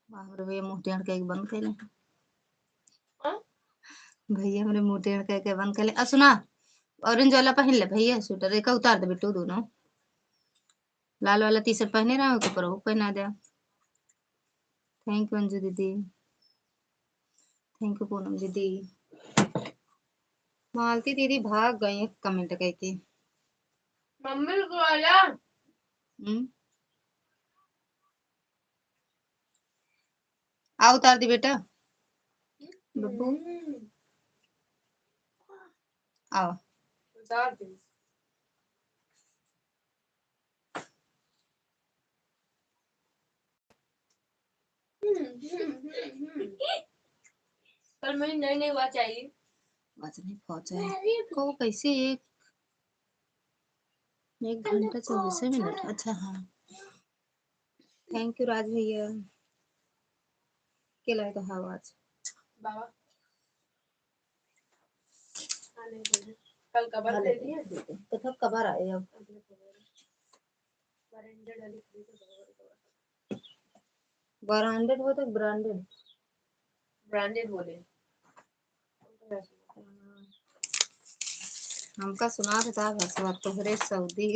बाहर वे मुंह टेढ़ के बंद कर ले भैया, मेरे मुंह टेढ़ के बंद कर ले। सुना ऑरेंज वाला पहन ले भैया, स्वेटर एक उतार दे बेटू दोनों। लाल वाला टी शर्ट पहने रहा ऊपर वो पहना दे। थैंक यू अंजू दीदी, थैंक यू पूनम दीदी। मालती दीदी भाग गई कमेंट करके। मम्मी को आया आ उतार दी बेटा बब्बू, आओ उतार दी। कल मेरी नई नई वॉच आई, वॉच नहीं पहुंचा को कैसे एक घंटा 24 मिनट। अच्छा हाँ, थैंक यू राज भैया। के लाए तो हाँ वॉच बाबा कल कवर दे दिए तो कब कवर आए अब ब्रांडेड हो तो ब्रांडेड ब्रांडेड बोले हमका सुना था भसवा तोहरे सऊदी।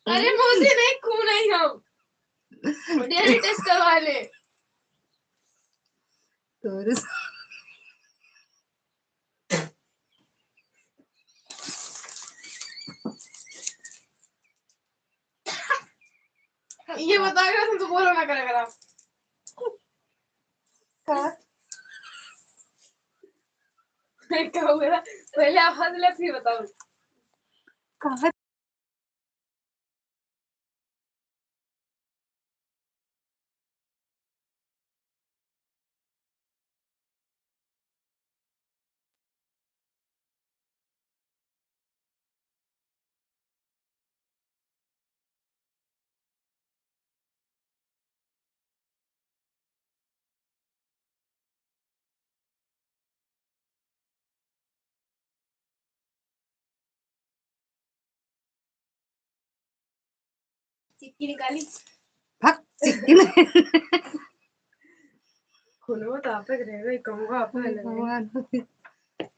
अरे मुझे नहीं खून नहीं हम डीएनए टेस्ट करवा ले। तोहरे ये बताएगा तुम तो बोलो ना करेगा आप क्या हो गया पहले आप हंस ले फिर बताओ कहा चिक्की निकाली भक चिक्की में खुलो तो आप रहेगा कहूंगा आप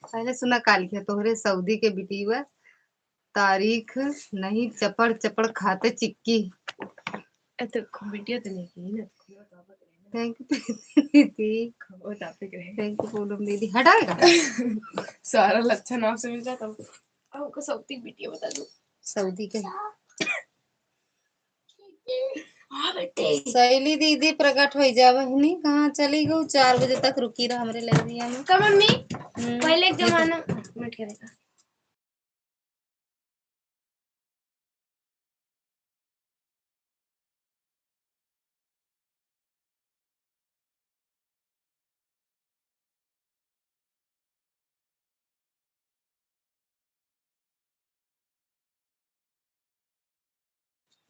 पहले सुना काली है तोहरे सऊदी के बिटीवा तारीख नहीं चपड़ चपड़ खाते चिक्की। तो वीडियो तो नहीं की ना थैंक यू दीदी, थैंक यू पूनम दीदी। हटाएगा सारा लच्छा नाम से मिल जाता आपको सऊदी वीडियो बता दो सऊदी के हाँ बेटे सहेली दीदी प्रकट हो जा बहनी, कहाँ चली गई? 4 बजे तक रुकी रहा हमरे लाइब्रेरिया में। का मम्मी पहले एक जमाना मिट करेगा।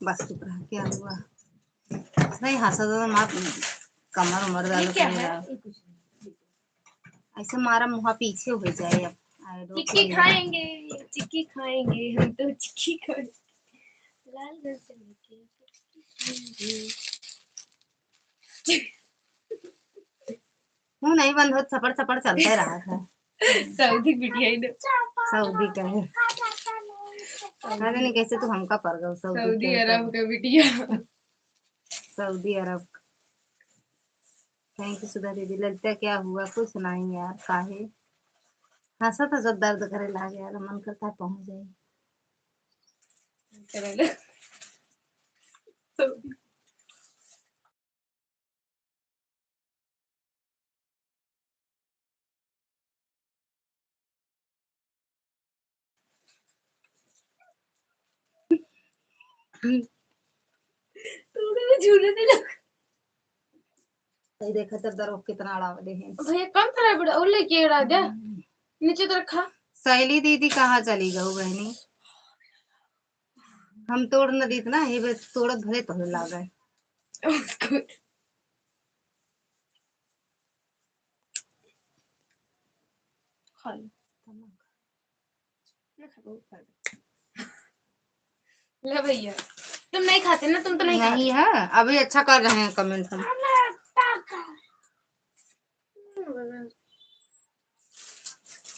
बस चुप रहा, क्या हुआ? नहीं हंसा तो मार, कमर उमर डालो क्या है? ऐसे मारा मुँह पीछे हो जाए। अब चिक्की खाएंगे, चिक्की खाएंगे, हम तो चिक्की खाएंगे लाल रंग से लेके मुँह नहीं बंद हो, थपड़ थपड़ चलते रहा था। सऊदी बिटिया ही सऊदी का है, अरे नहीं कैसे तू हमका पड़ गया। सऊदी अरब का बिटिया, सऊदी अरब। थैंक यू सुधा दीदी। ललिता क्या हुआ? कुछ नहीं यार, काहे हंसा था जब दर्द करे लागे यार, मन करता है पहुंच जाए। थोड़े में झूले नहीं लग। सही देखा जब दर कितना अड़ावले हैं भैया कम तरह बड़ा और लेके अड़ा दे नीचे तो रखा। सहेली दीदी कहाँ चली गई बहनी? हम तोड़ न दी ना, ये तोड़त भले तो लागे। ले भैया तुम नहीं खाते ना, तुम तो नहीं नहीं है, अभी अच्छा कर रहे हैं कमेंट हम।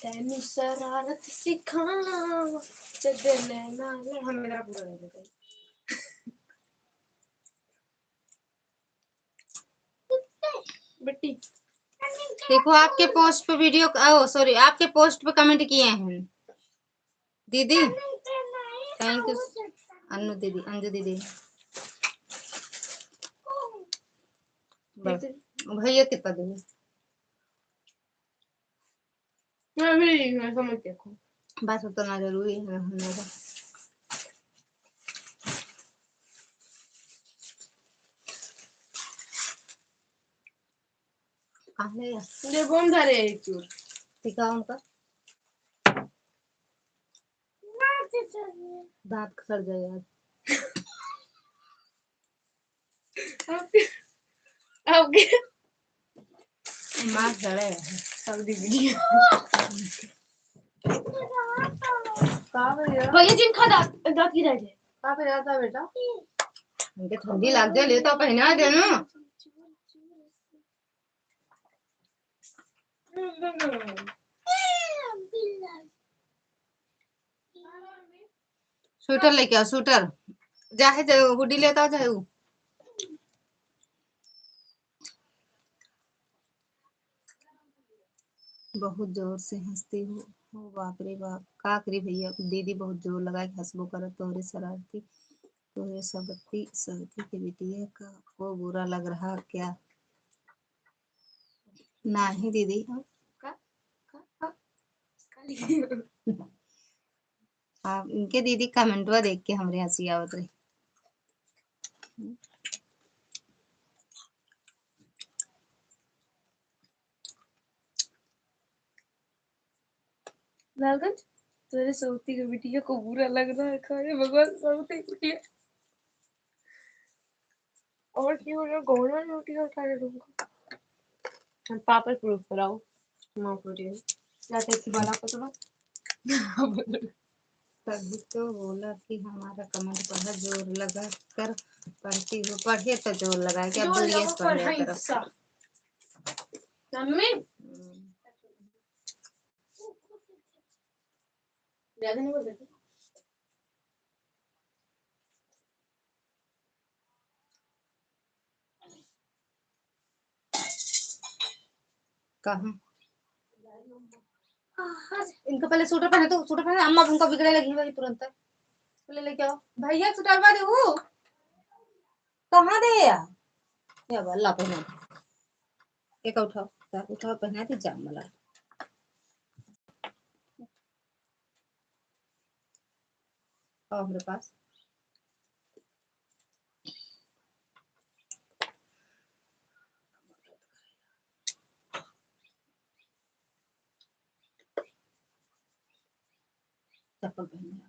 तेनू शरारत सिखा चदने नाल हम मेरा पूरा दे दे। बेटी देखो आपके पोस्ट पे वीडियो, ओ सॉरी, आपके पोस्ट पे कमेंट किए हैं दीदी। थैंक यू अनु दीदी, अंजू दीदी। भैया कितना दूर? मैं भी समझ देखो बस उतना जरूरी है होने का। ये कौन था रे चूर टिका उनका दांत खसर जाए आपके आपके मार चढ़े सऊदी वीडियो भैया जिन खा दांत दांत गिरा जाए कहां पे जाता है बेटा? उनके ठंडी लग जाए ले तो पहना दे ना। स्वेटर लेके आओ, स्वेटर चाहे हुडी लेता हो चाहे वो। बहुत जोर से हंसती हो बाप रे बाप। का करी भैया? दीदी बहुत जोर लगा के हंसबो करत तोहरे शरारती, तोहरे सबती सबती के बिटिया का वो बुरा लग रहा क्या? नहीं दीदी। आप इनके दीदी कमेंटवा देख के हमरे हंसी आवत रही। लालगंज तेरे सऊदी के बिटिया को बुरा लग रहा है, खाए भगवान सऊदी बिटिया और क्यों ना गोना रोटी और खा ले दूंगा। हम पापा प्रूफ कराओ मां पूरी जाते थी बाला को तो तभी तो बोला कि हमारा कमेंट पढ़ा, जोर लगा कर पढ़ती हो। पढ़े तो जोर लगा के, अब दूरिया से पढ़ लिया करो। मम्मी ज्यादा नहीं बोल सकती। कहाँ इनका पहले सूटर पहने, तो सूटर पहने, अम्मा उनका बिगड़े लगी भाई तुरंत पहले लेके आओ। भैया सूटर पा दे वो कहाँ दे या बल्ला पहना एक उठाओ उठाओ पहना थी जाम वाला आओ मेरे पास चप्पल पहन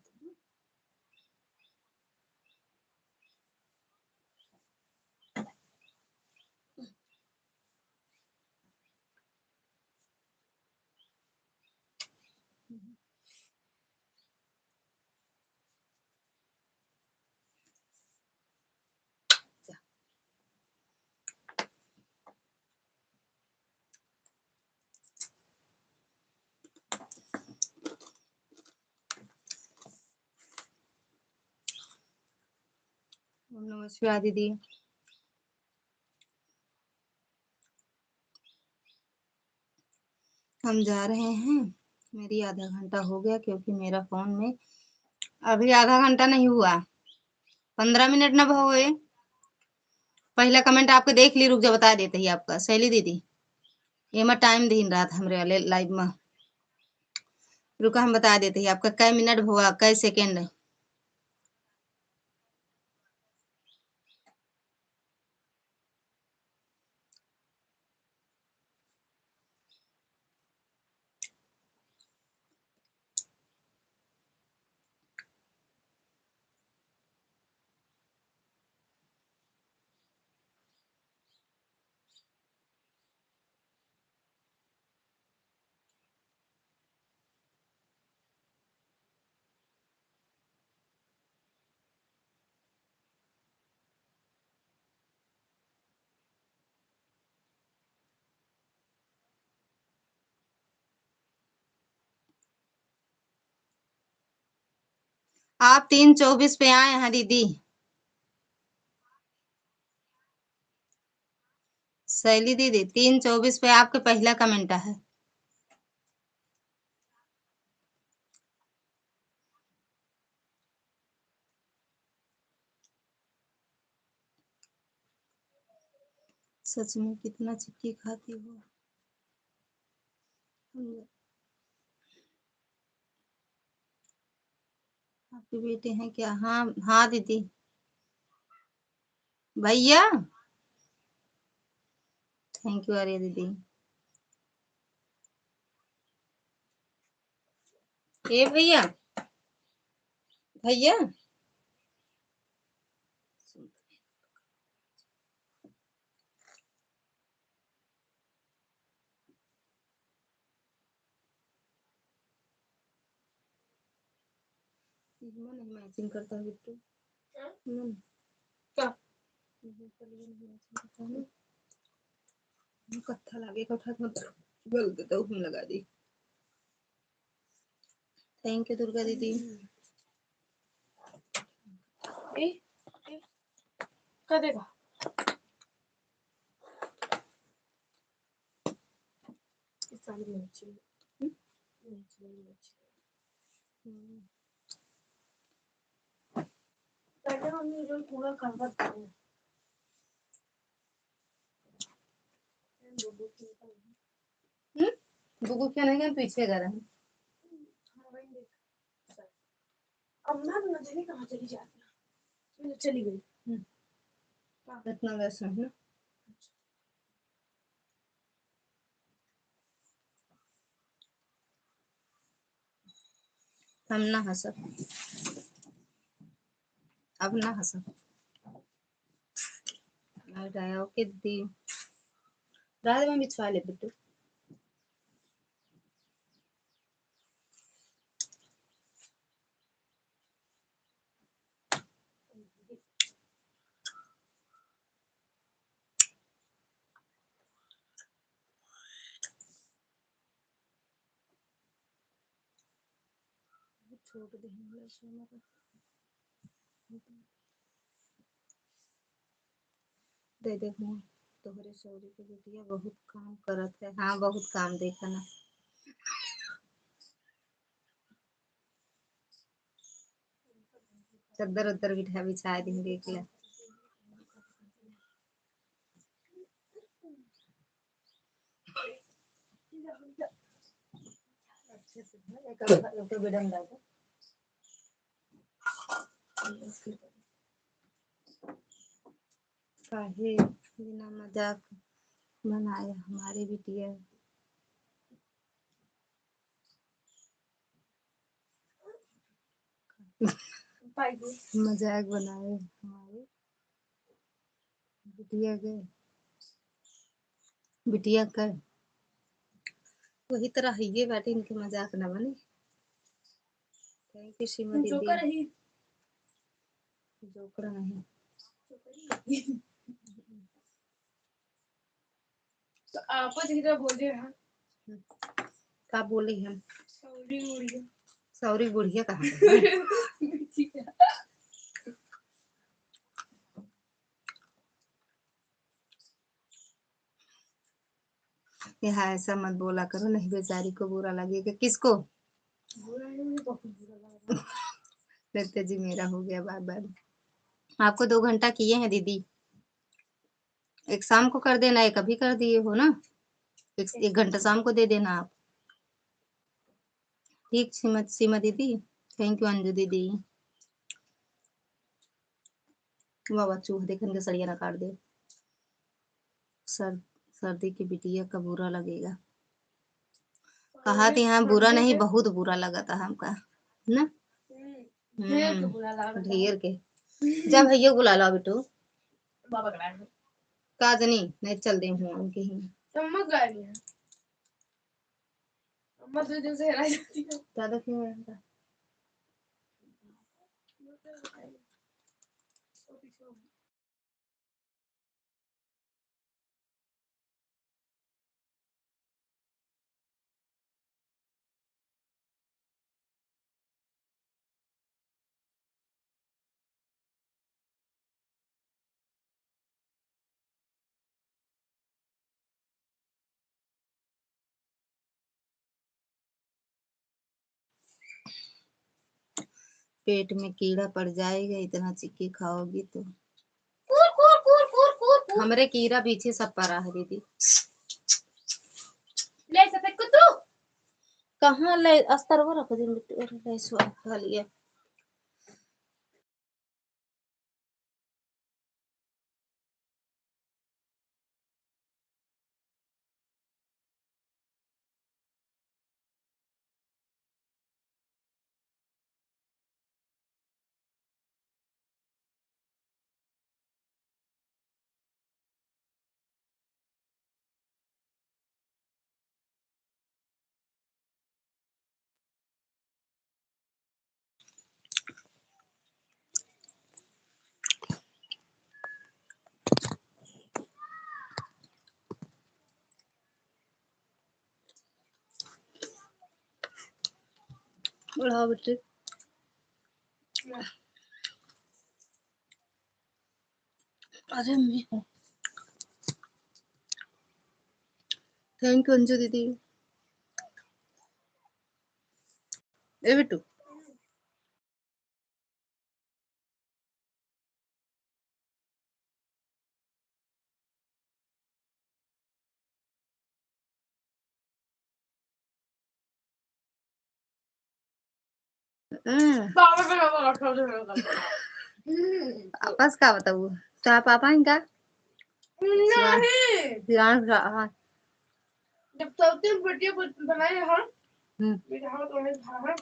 नमस्कार दीदी हम जा रहे हैं मेरी आधा घंटा हो गया क्योंकि मेरा फोन में अभी आधा घंटा नहीं हुआ 15 मिनट न हुए पहला कमेंट आपके देख ली रुक जा बता देते ही आपका सहेली दीदी ये मैं टाइम दिन रात हमरे वाले लाइव में रुका हम बता देते ही आपका कै मिनट हुआ कै सेकेंड आप 3:24 पे आए हैं दीदी शैली दीदी 3:24 पे आपके पहला कमेंट है सच में कितना चिक्की खाती हो आपके बेटे हैं क्या हाँ हाँ दीदी भैया थैंक यू आर्य दीदी ए भैया भैया नहीं मैचिंग करता बिट्टू क्या कत्था लागे कथा मत गल देता हूँ लगा दी थैंक यू दुर्गा दीदी क्या देगा इस साल में अच्छी पहले हम ये पूरा करवा देंगे बुगु क्या नहीं पीछे जा रहा है अब मैं नजर कहाँ चली जाती चली गई इतना वैसा है ना हम ना हंसब अब ना हंसब आया ओके दी रात में बिछवा ले बिट्टू छोड़ दे दे देख तोहरे सौरी के बेटिया बहुत काम करत है हाँ बहुत काम देखा ना चद्दर उद्दर बिठा बिछा देंगे एक काहे बिना मजाक बनाए हमारी बिटिया मजाक बनाए हमारी बिटिया कर वही तरह ये बैठे इनके मजाक न बने। थैंक यू श्रीमती दीदी। जोकड़ा नहीं तो आप जिधर बोले हैं का बोली हम सॉरी सौरी बुढ़िया कहाँ यहाँ ऐसा मत बोला करो नहीं बेचारी को बुरा लगेगा। किसको? लगता जी मेरा हो गया बार बार। आपको 2 घंटा किए हैं दीदी। एक शाम को कर देना एक अभी कर दिए हो ना। एक घंटा शाम को दे देना आप। ठीक सीमा दीदी। थैंक यू अंजू दीदी। बाबा चूह देखन के सड़िया ना काट दे। सर्दी की बिटिया का बुरा लगेगा। कहा थी हाँ बुरा नहीं बहुत बुरा लगा था हमका ना। ढेर के जब भैया बुला लो बेटू बाबा का जनी नहीं चल दे हूँ उनके ही अम्मा गई है अम्मा 2 दिन से हेरा जाती है ज्यादा क्यों है पेट में कीड़ा पड़ जाएगा इतना चिक्की खाओगी तो। हमरे कीड़ा पीछे सब पड़ा है दीदी। ले सफेद कुत्तू कहाँ ले अस्तर वो रख दिन ले सो खा लिया। बढ़ाओ बेटे। अरे मैं थैंक यू अंजू दीदी। ए बेटू बाबा का बाबा रखा आपस का बताऊ तो पापा इनका नहीं जब सबसे वीडियो बनाए हैं मेरे हाथ में था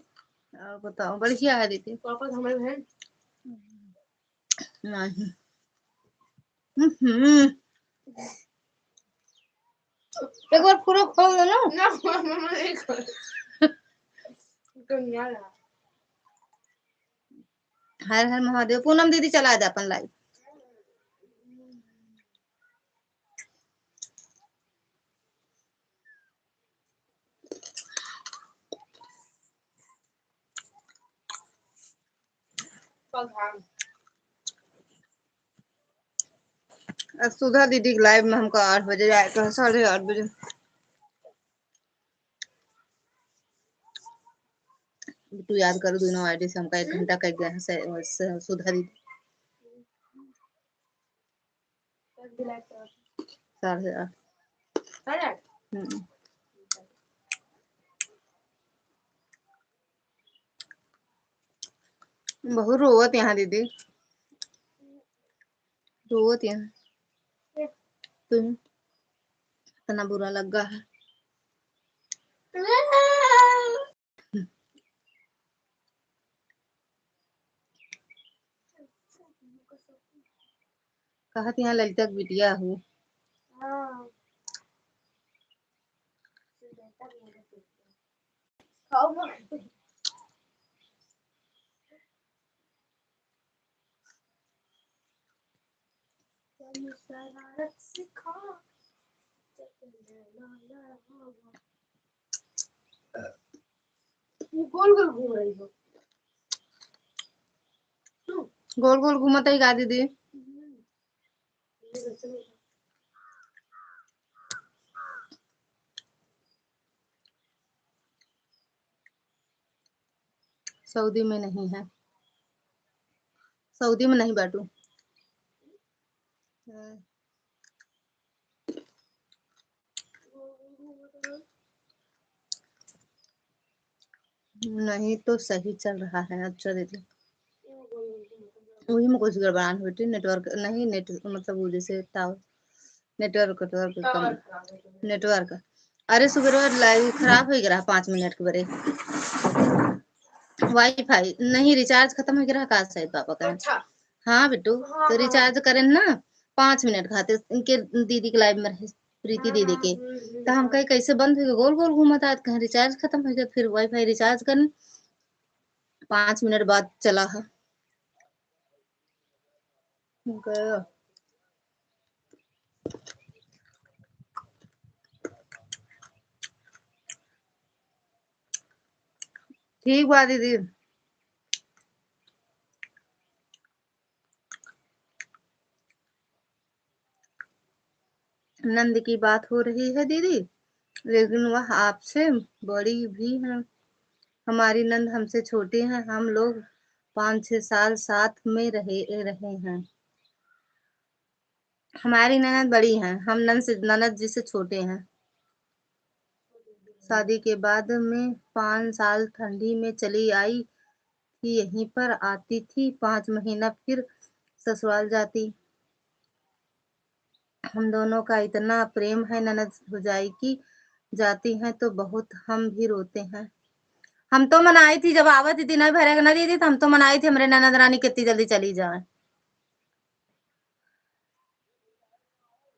बताओ बढ़िया है दीदी। पापा हमारे हैं नहीं एक बार पूरा खोल दो ना। ना मम्मा नहीं खोल नहीं आ रहा हर हर महादेव। पूनम दीदी चला दे अपन लाइव। सुधा दीदी के लाइव में हमको 8 बजे आएगा 8:30 बजे। तू याद करो दोनों आईडी से हमका 1 घंटा कट गया है सुधा दीदी 8:30। बहुत रोवत यहाँ दीदी, रोवत यहाँ तुम, इतना बुरा लगा है। कहा यहाँ ललिता की बिटिया हूँ। गोल गोल घूम रही हो, गोल गोल घूमता ही गा दीदी। सऊदी में नहीं है, सऊदी में नहीं बाटू। नहीं तो सही चल रहा है। अच्छा दीदी, वही में कुछ गड़बड़ाहट बेटी, नेटवर्क नहीं, नेट मतलब वो जैसे टावर नेटवर्क। अरे सुबह लाइव खराब हो गया 5 मिनट के बरे। वाईफाई नहीं, रिचार्ज खत्म हो गया का शायद पापा का। अच्छा। हाँ बेटू, तो रिचार्ज करें ना 5 मिनट खाते इनके दीदी के लाइव में रहे, प्रीति दीदी के। तो हम कहे कैसे बंद हो गया, गोल गोल घूमता, कहीं रिचार्ज खत्म हो गया, फिर वाईफाई रिचार्ज करने 5 मिनट बाद चला है। गया ठीक बात दीदी। नंद की बात हो रही है दीदी, लेकिन वह आपसे बड़ी भी है। हमारी नंद हमसे छोटी है, हम लोग 5-6 साल साथ में रहे हैं। हमारी ननद बड़ी हैं, हम ननद जी से छोटे हैं। शादी के बाद में 5 साल ठंडी में चली आई थी, यहीं पर आती थी 5 महीना, फिर ससुराल जाती। हम दोनों का इतना प्रेम है, ननद भुजाई की जाती हैं तो बहुत हम भी रोते हैं। हम तो मनाई थी जब आवत थी नहीं भरेगा ना दीदी, तो हम तो मनाई थी हमारे ननद रानी कितनी जल्दी चली जाए।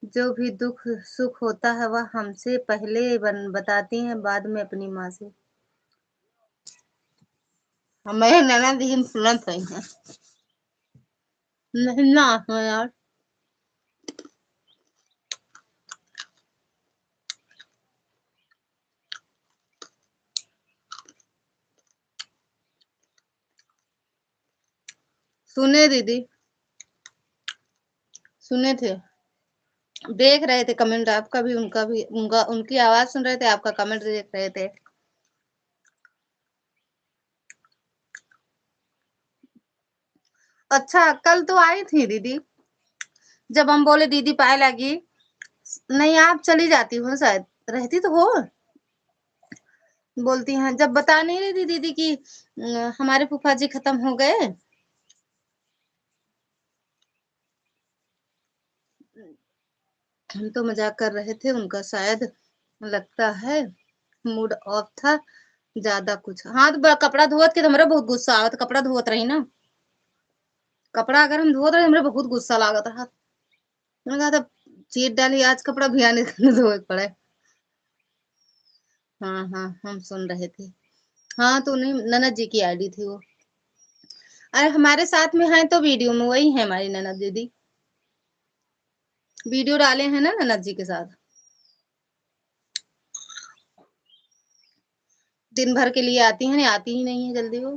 जो भी दुख सुख होता है वह हमसे पहले बताती हैं, बाद में अपनी माँ से। हमारे ननद इन्फ्लुएंस हुई है। नहीं ना यार, सुने दीदी, सुने थे, देख रहे थे कमेंट आपका भी, उनका भी, उनकी आवाज सुन रहे थे, आपका कमेंट देख रहे थे। अच्छा, कल तो आई थी दीदी, जब हम बोले दीदी पाए लगी, नहीं आप चली जाती हो शायद, रहती तो हो। बोलती हैं जब बता नहीं रही थी दीदी की हमारे फूफा जी खत्म हो गए, हम तो मजाक कर रहे थे, उनका शायद लगता है मूड ऑफ था ज्यादा कुछ। हाँ तो कपड़ा धोवत के तो हमारा बहुत गुस्सा आवत, कपड़ा धोवत रही ना, कपड़ा अगर हम धोत रहे हमारे बहुत गुस्सा लागत रहा। मैंने कहा था चीट डाली आज कपड़ा भियाने धोए पड़े। हाँ हाँ हम सुन रहे थे। हाँ तो नहीं, ननद जी की आईडी थी वो। अरे हमारे साथ में है तो वीडियो में वही है हमारी ननद दीदी, वीडियो डाले हैं ना ननद जी के साथ। दिन भर के लिए आती है, नहीं आती ही नहीं है जल्दी वो।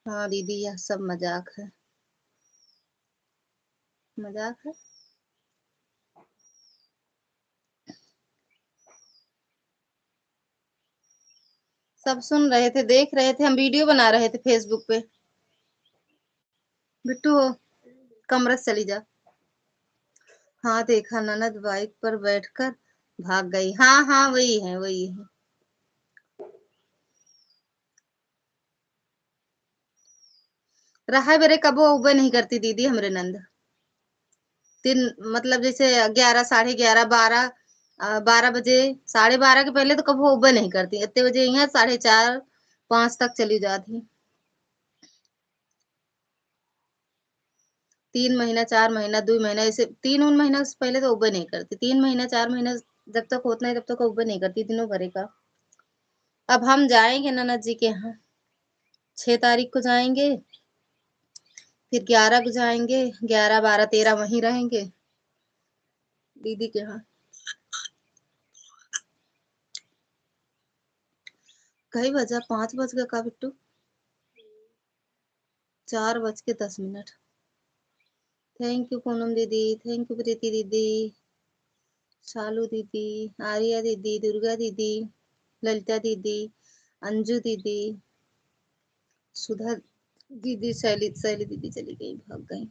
हाँ दीदी यह सब मजाक है, मजाक है। सब सुन रहे थे, देख रहे थे, हम वीडियो बना रहे थे फेसबुक पे। बिट्टू कमरा से चली जा। हाँ देखा, ननद बाइक पर बैठकर भाग गई। हाँ हाँ वही है, वही है। रहा बेरे कबो उबे नहीं करती दीदी हमरे नंद। दिन मतलब जैसे 11 साढ़े 11 12 12 बजे 12:30 के पहले तो कबो उबे नहीं करती। इतने बजे यहाँ 4:30 5 तक चली जाती। 3 महीना 4 महीना 2 महीना ऐसे 3 उन महीना से पहले तो उबे नहीं करती। 3 महीना 4 महीना जब तक होता है तब तक उबे नहीं करती दिनों भरे का। अब हम जाएँगे ननद जी के यहाँ, 6 तारीख को जाएँगे, फिर 11 को जाएँगे, 11 12 13 वहीं रहेंगे दीदी के यहाँ। कई बजा 5 बज गए का बिट्टू? 4:10। थैंक यू पूनम दीदी, थैंक यू प्रीति दीदी, शालू दीदी, आर्या दीदी, दुर्गा दीदी, ललिता दीदी, अंजू दीदी, सुधा दीदी, शैली दीदी चली गई, भाग गई।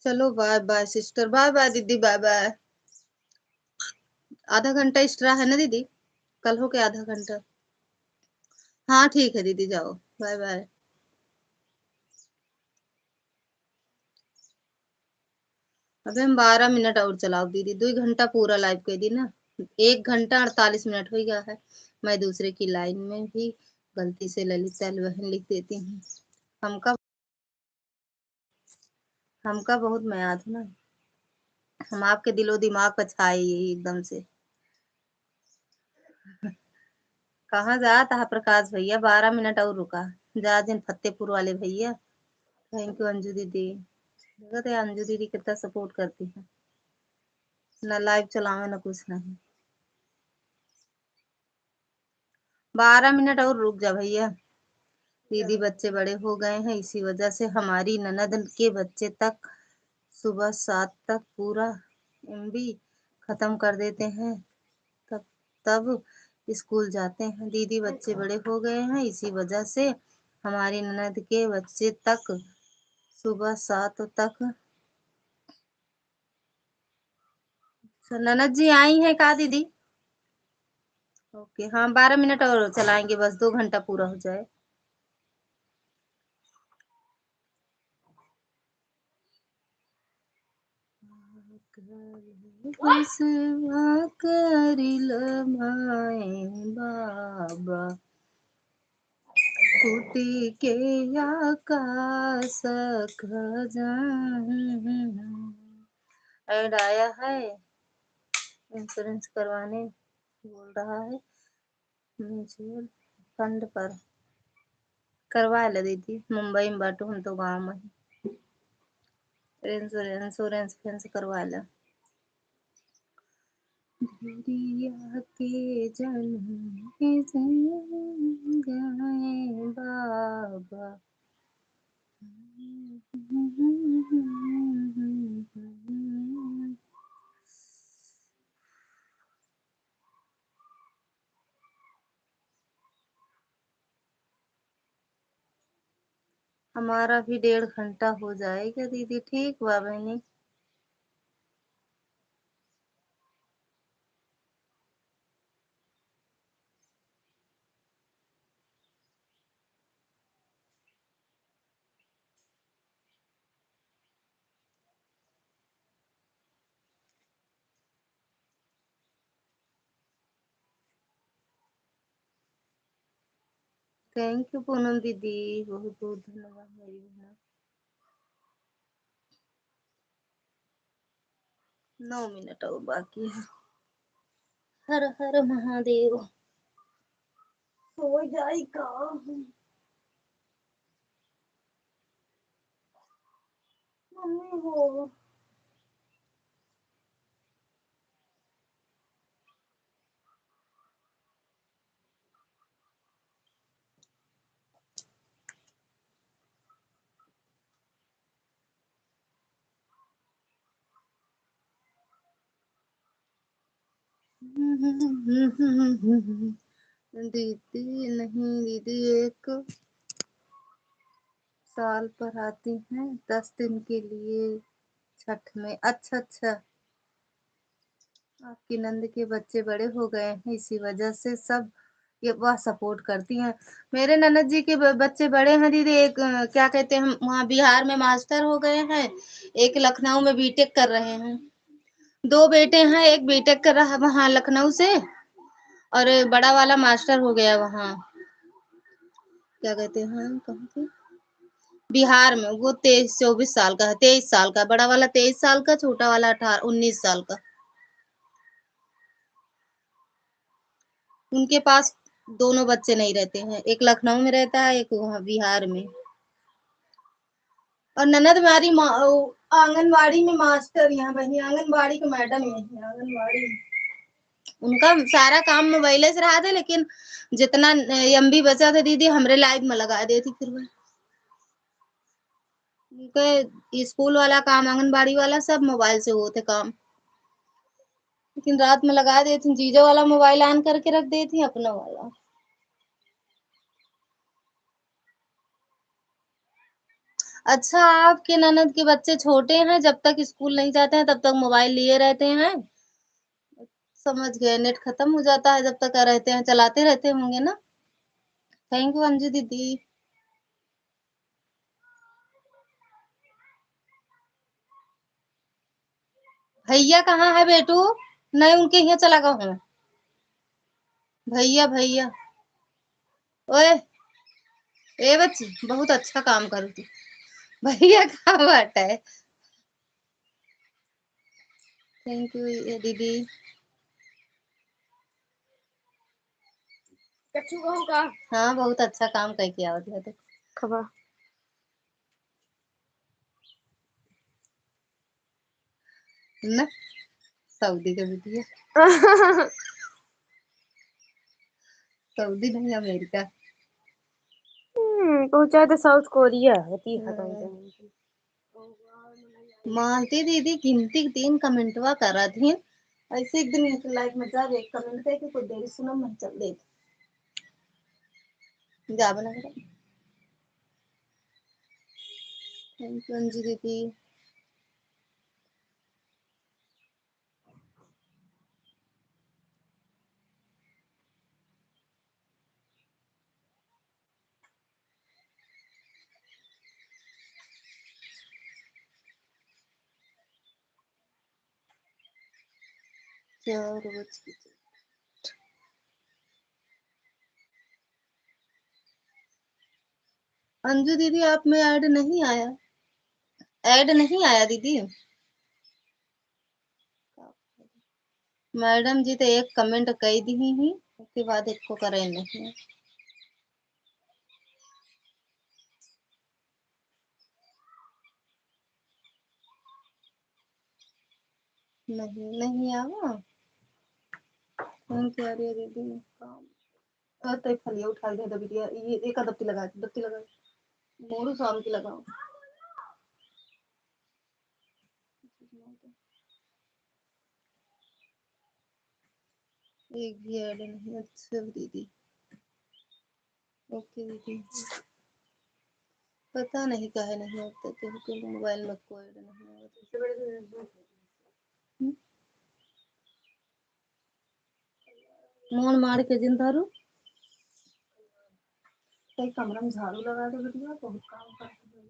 चलो bye bye sister, bye bye दीदी, बाय बाय। आधा घंटा एक्स्ट्रा है ना दीदी? कल हो के आधा घंटा। हाँ ठीक है दीदी, जाओ, बाय बाय। अबे हम 12 मिनट और चलाओ दीदी, 2 घंटा पूरा लाइव कर दी ना। 1 घंटा 48 मिनट हो गया है। मैं दूसरे की लाइन में भी गलती से ललिता बहन लिख देती हूँ। हमका हमका बहुत मैं याद हूँ ना। हम आपके दिलो दिमाग पर छाए यही एकदम से। कहाँ जाता है प्रकाश भैया, 12 मिनट और रुका। जा जिन फतेहपुर वाले भैया। थैंक यू अंजू दीदी। देखो तो अंजू दीदी कितना सपोर्ट करती है, ना लाइव चलावे ना कुछ नहीं। 12 मिनट और रुक जा भैया। दीदी बच्चे बड़े हो गए हैं, इसी वजह से हमारी ननद के बच्चे तक सुबह 7 तक पूरा एमबी खत्म कर देते हैं, तब तब स्कूल जाते हैं। दीदी बच्चे बड़े हो गए हैं, इसी वजह से हमारी ननद के बच्चे तक सुबह 7 तक। तो ननद जी आई हैं का दीदी? ओके हाँ, 12 मिनट और चलाएंगे, बस 2 घंटा पूरा हो जाए। करिल भाई बाबा फूटी के आकाश खजान। ऐड आया है इंश्योरेंस करवाने, बोल रहा है म्यूचुअल फंड पर करवा ले दीदी। मुंबई में बाटू, हम तो गाँव में। इंश्योरेंस फेंस करवा ले। धुरिया के जन्म के जन्म गए बाबा। हमारा भी 1.5 घंटा हो जाएगा दीदी, ठीक बा बहनी। थैंक यू पूनम दीदी, बहुत बहुत धन्यवाद मेरी बहना। 9 मिनट और बाकी है। हर हर महादेव। हो जाएगा। मम्मी हो। दीदी नहीं दीदी, 1 साल पर आती हैं 10 दिन के लिए छठ में। अच्छा अच्छा, आपकी नंद के बच्चे बड़े हो गए हैं, इसी वजह से सब ये वह सपोर्ट करती हैं। मेरे ननद जी के बच्चे बड़े हैं दीदी। एक क्या कहते हैं, वहाँ बिहार में मास्टर हो गए हैं, एक लखनऊ में बीटेक कर रहे हैं। दो बेटे हैं, एक बीटेक कर रहा है वहाँ लखनऊ से, और बड़ा वाला मास्टर हो गया वहाँ, क्या कहते हैं, कहाँ से, बिहार में। वो 23-24 साल का है, 23 साल का बड़ा वाला, 23 साल का, छोटा वाला 18-19 साल का। उनके पास दोनों बच्चे नहीं रहते हैं, एक लखनऊ में रहता है, एक वहाँ बिहार में। और ननद हमारी आंगनबाड़ी में मास्टर, यहाँ बहनी आंगनबाड़ी के मैडम ही है, आंगनबाड़ी। उनका सारा काम मोबाइल से रहा था, लेकिन जितना एमबी बचा था दीदी हमरे लाइव में लगा देती फिर वह। उनके स्कूल वाला काम, आंगनबाड़ी वाला सब मोबाइल से होते काम, लेकिन रात में लगा देती, जीजो वाला मोबाइल ऑन करके रख देती, अपना वाला। अच्छा, आपके ननद के बच्चे छोटे हैं, जब तक स्कूल नहीं जाते हैं तब तक मोबाइल लिए रहते हैं। समझ गए, नेट खत्म हो जाता है जब तक रहते हैं, चलाते रहते होंगे ना। थैंक यू अंजू दीदी। भैया कहाँ है बेटू? नहीं, उनके यहाँ चला गया हूँ। भैया भैया, ओए, ए बच्ची बहुत अच्छा काम करो तू। भैया कहाँ बात है? थैंक यू ये दीदी। कच्चू कहूँ का? हाँ, बहुत अच्छा काम करके आवत है तो खबर ना, सऊदी के बिटिया। सऊदी नहीं, अमेरिका। पहुंचा तो साउथ कोरिया होती खत्म। मालती दीदी गिनती 3 कमेंटवा करा थी, ऐसे एक दिन लाइक में जा एक कमेंट करके कुछ देरी सुनो मैं चल देख जा बना कर। थैंक यू अंजू दीदी। अंजू दीदी आप में ऐड नहीं आया, ऐड नहीं आया दीदी। मैडम जी तो एक कमेंट कही दी ही, उसके बाद एक को करे नहीं। नहीं नहीं आवा। थैंक यू अरे दीदी। काम तो फलिया उठा दे दबिया, ये एक दत्ती लगा, दत्ती लगा, मोरू शाम की लगाओ। एक भी ऐड नहीं। अच्छा दीदी, ओके दीदी। पता नहीं काहे नहीं होता, क्योंकि मोबाइल में कोई ऐड नहीं होता। मोन मार के जिन धारू, कई कमरा में झाड़ू लगा दे बेटिया, बहुत काम करती है।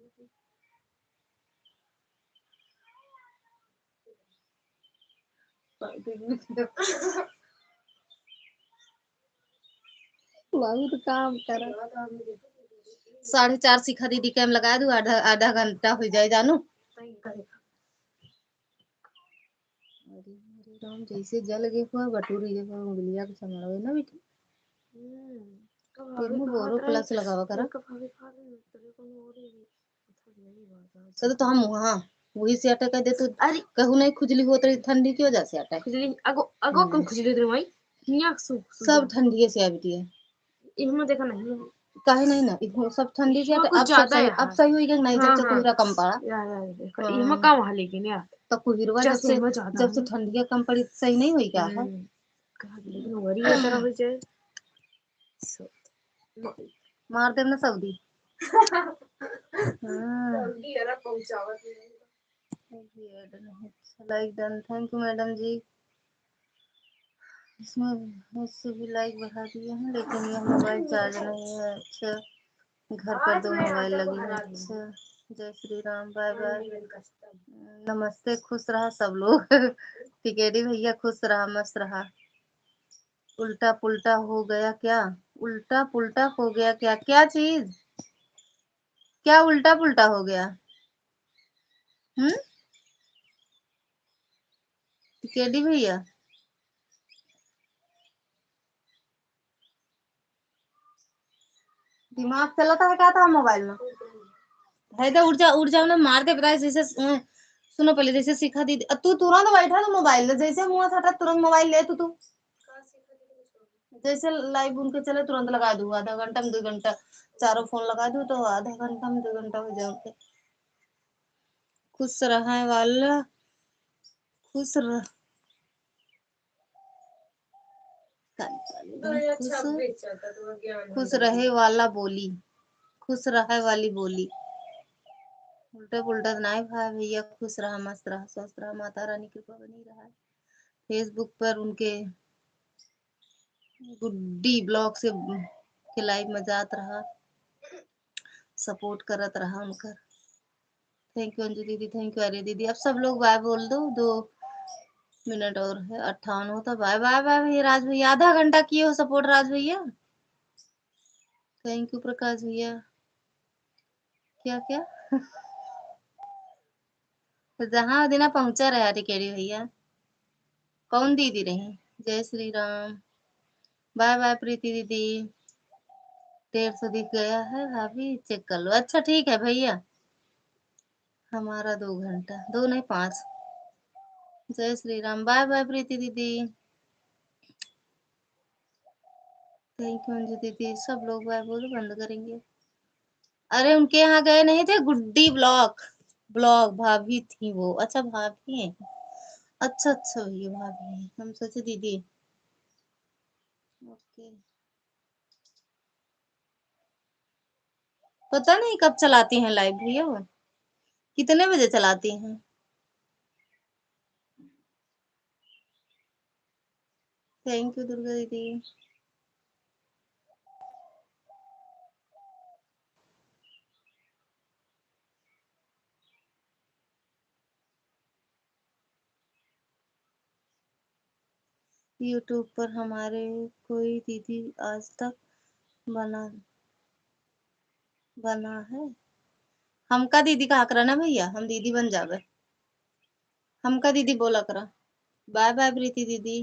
बहुत काम करा। 4:30 सिखा दीदी कैम लगा दू, आधा आधा घंटा हो जाए जानू। अरे अरे राम, जैसे जल गए हुआ बटूरी जैसा उंगलिया के संभालो ना बेटी। तेरे में बोरो प्लस लगावा करा। तो हम वहाँ वही से अटक दे तो, अरे कहू नहीं खुजली होत रही ठंडी की वजह से अटक खुजली अगो अगो कम खुजली रे भाई निया सब ठंडी से आबिटी है। इहमा देखा नहीं काहे नहीं ना, इहो सब ठंडी से कुछ अब सब ज्यादा सही, है। अब सही होई गया नहीं, जब हाँ से हाँ कोहरा कम पड़ा। यार इहमा का वहां लेकिन यार तो कोहरवा जब से ठंडिया कम पड़ी सही नहीं हुई क्या है। लेकिन वरी ये तरह हो जाए मार दे ना सऊदी। सऊदी अरब पहुंचावत like done, thank you madam ji. इसमें इससे भी लाइक बढ़ा दिए हैं, लेकिन यह मोबाइल चार्ज नहीं है। अच्छा, घर पर 2 मोबाइल लगी है। अच्छा, जय श्री राम, बाय बाय, नमस्ते, खुश रहा सब लोग। टिकेरी भैया खुश रहा, मस्त रहा। उल्टा पुल्टा हो गया क्या? उल्टा पुल्टा हो गया क्या? क्या चीज? क्या उल्टा पुल्टा हो गया? हम्म, टिकेरी भैया, दिमाग चलाता है क्या था मोबाइल में? है तो उड़ जाओ ना, मार के बताए जैसे सुनो पहले, जैसे सिखा दी तू तुरंत बैठा तो मोबाइल ले, जैसे मुंह से हटा तुरंत मोबाइल ले तू। जैसे लाइव उनके चले तुरंत लगा दूँ, आधा घंटा में 2 घंटा, चारों फोन लगा दूँ तो आधा घंटा में 2 घंटा हो जाओगे। खुश रहा वाला, खुश रह, खुश रहे वाला बोली, खुश रहे वाली बोली। उल्टा पुल्टा तो नहीं भाई भैया, खुश रहा, मस्त रहा, स्वस्थ रहा, माता रानी की कृपा बनी रहा। फेसबुक पर उनके गुड्डी ब्लॉग से के लाइव में जात रहा, सपोर्ट करत रहा उनका। थैंक यू अंजू दीदी, थैंक यू आर्य दीदी। अब सब लोग बाय बोल दो, 2 मिनट और है, 58 होता। बाय बाय बाय भैया, राज भैया आधा घंटा किए हो सपोर्ट, राज भैया थैंक यू। प्रकाश भैया, क्या क्या? तो जहाँ दिना पहुंचा रहा टिकेरी भैया, कौन दीदी रही? जय श्री राम, बाय बाय प्रीति दीदी। 150 दिख गया है भाभी, चेक कर लो। अच्छा ठीक है भैया, हमारा 2 घंटा, 2 नहीं 5। जय श्री राम, बाय बाय प्रीति दीदी, थैंक यू अंजू दीदी। सब लोग बाय बोलो, बंद करेंगे। अरे उनके यहाँ गए नहीं थे, गुड्डी ब्लॉग ब्लॉग भाभी थी वो। अच्छा भाभी है, अच्छा अच्छा भैया भाभी है, हम सोचे दीदी। ओके, पता नहीं कब चलाती हैं लाइव भैया वो, कितने बजे चलाती हैं? थैंक यू दुर्गा दीदी। यूट्यूब पर हमारे कोई दीदी आज तक बना बना है? हमका दीदी कहा करा ना भैया, हम दीदी बन जावे। हमका दीदी बोला करा। बाय बाय प्रीति दीदी,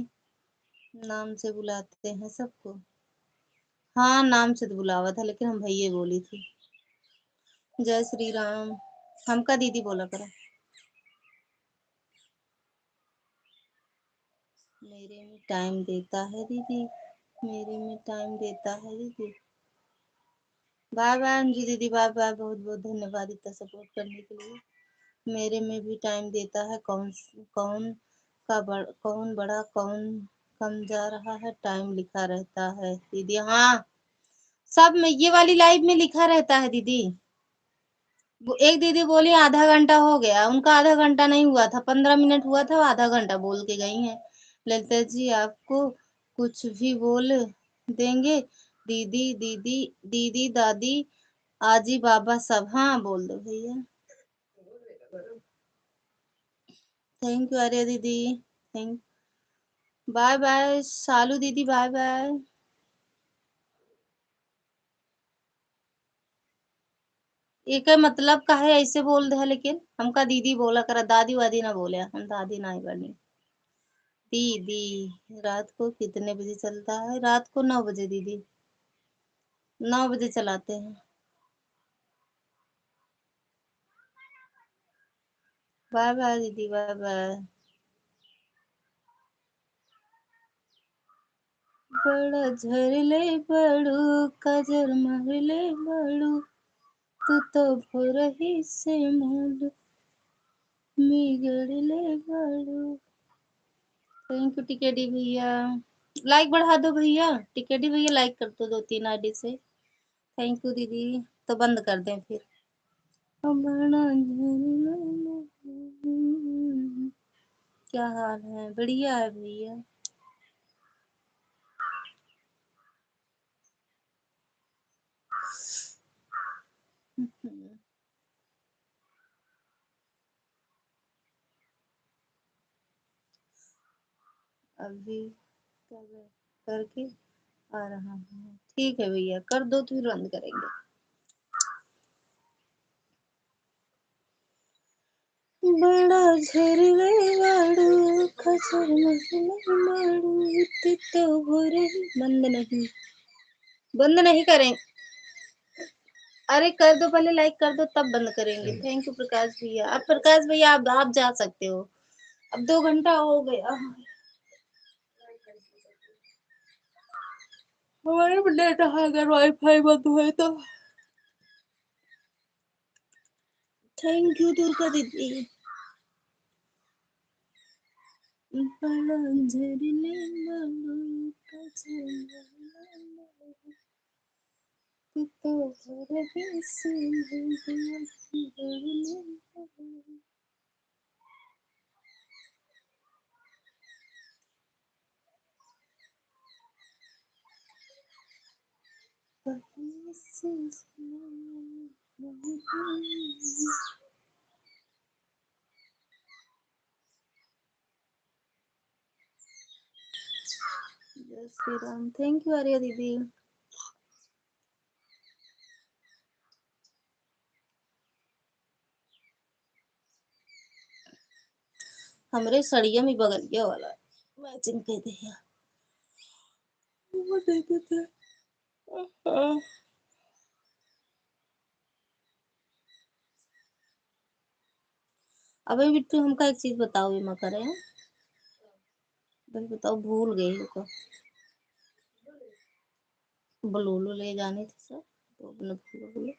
नाम से बुलाते हैं सबको। हाँ नाम से तो बुलावा था, लेकिन हम भैया बोली थी। जय श्री राम, हमका दीदी बोला करा। मेरे में टाइम देता है दीदी, मेरे में टाइम देता है दीदी। बाय बाय अंजू दीदी, बाय बाय, बहुत बहुत धन्यवाद इतना सपोर्ट करने के लिए। मेरे में भी टाइम देता है, कौन कौन बड़ा कौन कम जा रहा है, टाइम लिखा रहता है दीदी। हाँ सब में ये वाली लाइव में लिखा रहता है दीदी। वो एक दीदी बोली आधा घंटा हो गया, उनका आधा घंटा नहीं हुआ था, 15 मिनट हुआ था, आधा घंटा बोल के गई हैं। ललिता जी आपको कुछ भी बोल देंगे, दीदी दीदी दीदी दादी आजी बाबा सब। हाँ बोल दो भैया। थैंक यू आर्या दीदी, थैंक, बाय बाय सालू दीदी, बाय बाय। एक मतलब का है ऐसे बोल दे है, लेकिन हमका दीदी बोला करा, दादी वादी ना बोले, हम दादी ना ही बनी। दीदी रात को कितने बजे चलता है? रात को 9 बजे दीदी, 9 बजे चलाते हैं। बाय बाय दीदी, बाय बाय। बड़ा झरले बड़ू, कजर मरले बड़ू, तू तो भोरही से मूड बिगड़ले बड़ू। थैंक यू टिकेडी भैया, लाइक बढ़ा दो भैया, टिकेडी भैया लाइक कर दो 2-3 आईडी से। थैंक यू दीदी, तो बंद कर दें फिर। बड़ा क्या हाल है? बढ़िया है भैया। अभी करके आ रहा हूँ। ठीक है भैया, कर दो तो फिर बंद करेंगे। बड़ा झरले वाड़ू खसर महल माड़ू तो भोरे बंद नहीं, बंद नहीं करें। अरे कर दो, पहले लाइक कर दो तब बंद करेंगे। थैंक यू प्रकाश भैया। अब प्रकाश भैया आप जा सकते हो। अब 2 घंटा हो गया। हमारे में डेटा है, अगर वाईफाई बंद हुए तो। थैंक यू दुर्गा दीदी। बड़ा झरले वाड़ू खसर महल माड़ू तो भोरे जय श्री राम। थैंक यू आर्या दीदी। हमरे सड़िया में बगलिया वाला मैचिंग कह दिया। वो देखे थे। अबे बिट्टू हमका एक चीज बताओ, ये मैं करे हैं भाई, बताओ भूल गई हो का बलूलो ले जाने थे सब तो अपने भूल गए।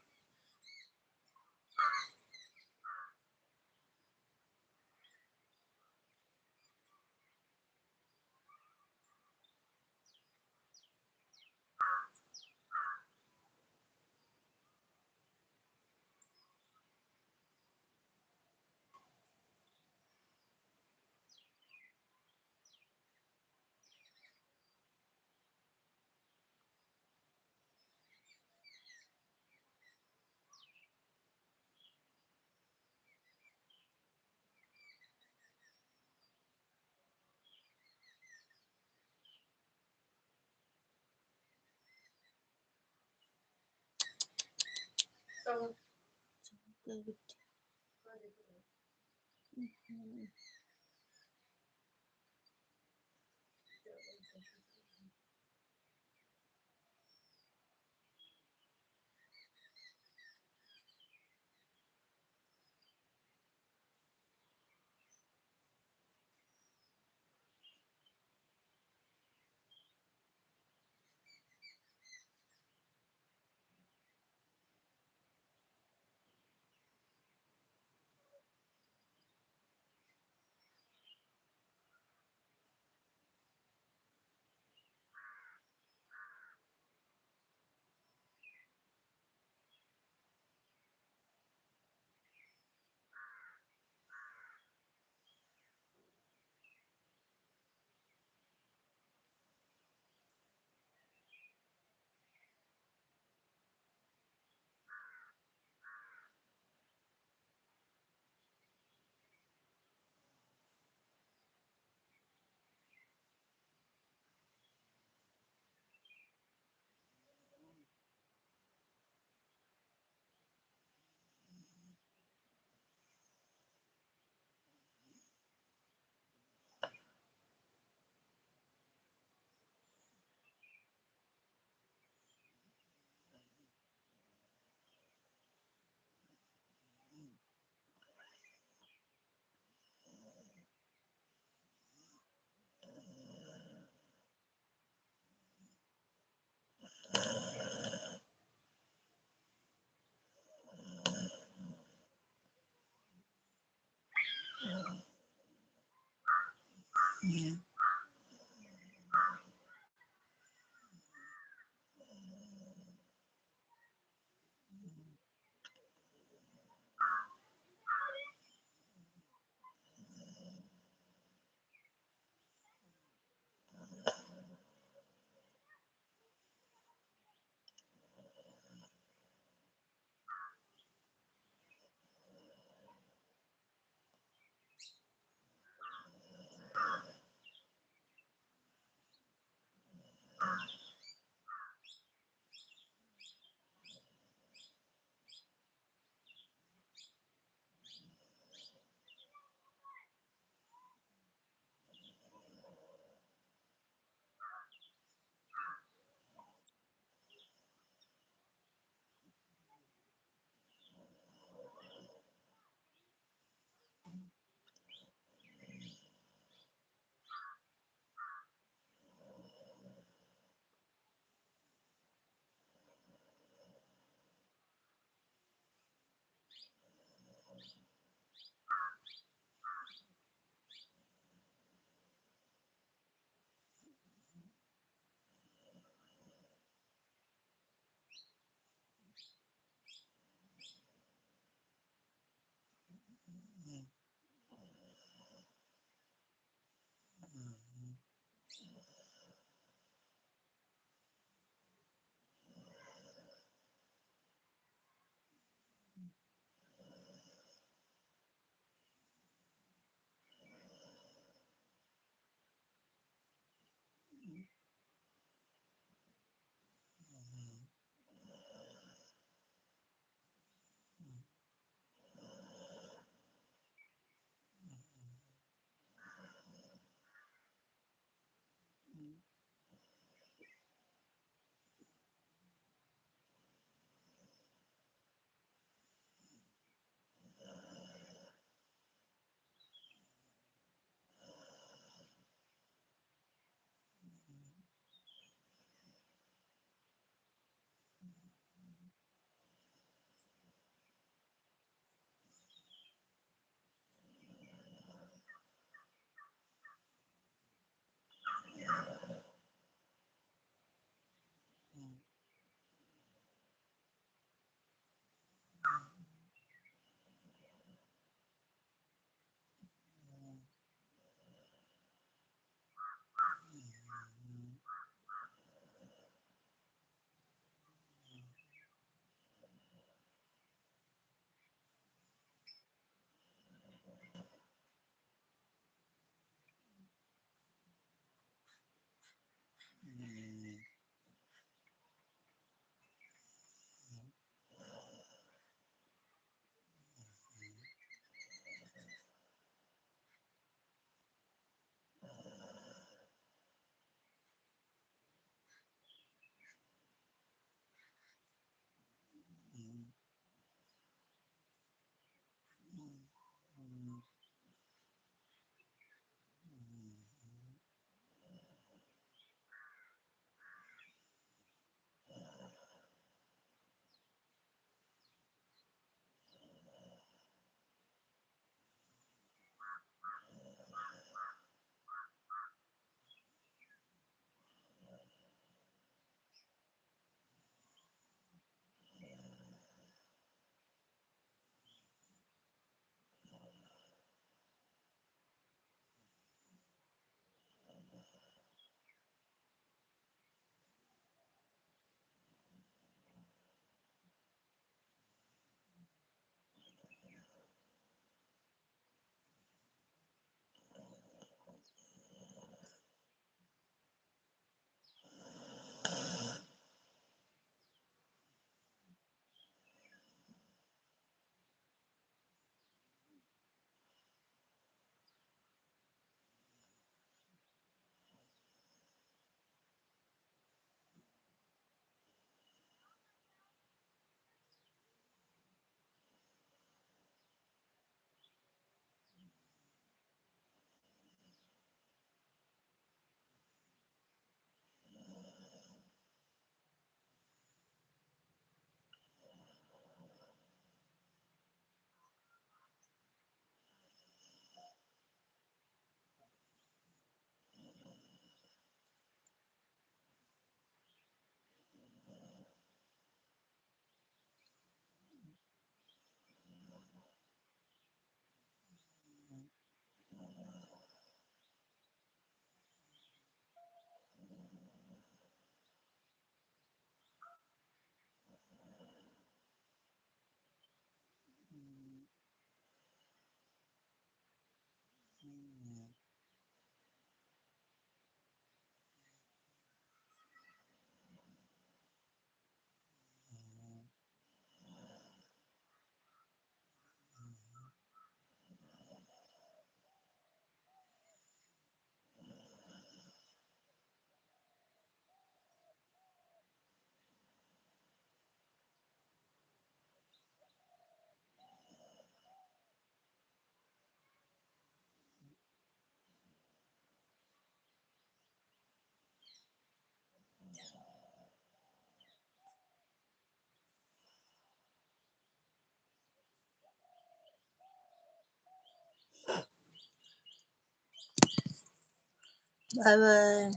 Bye bye.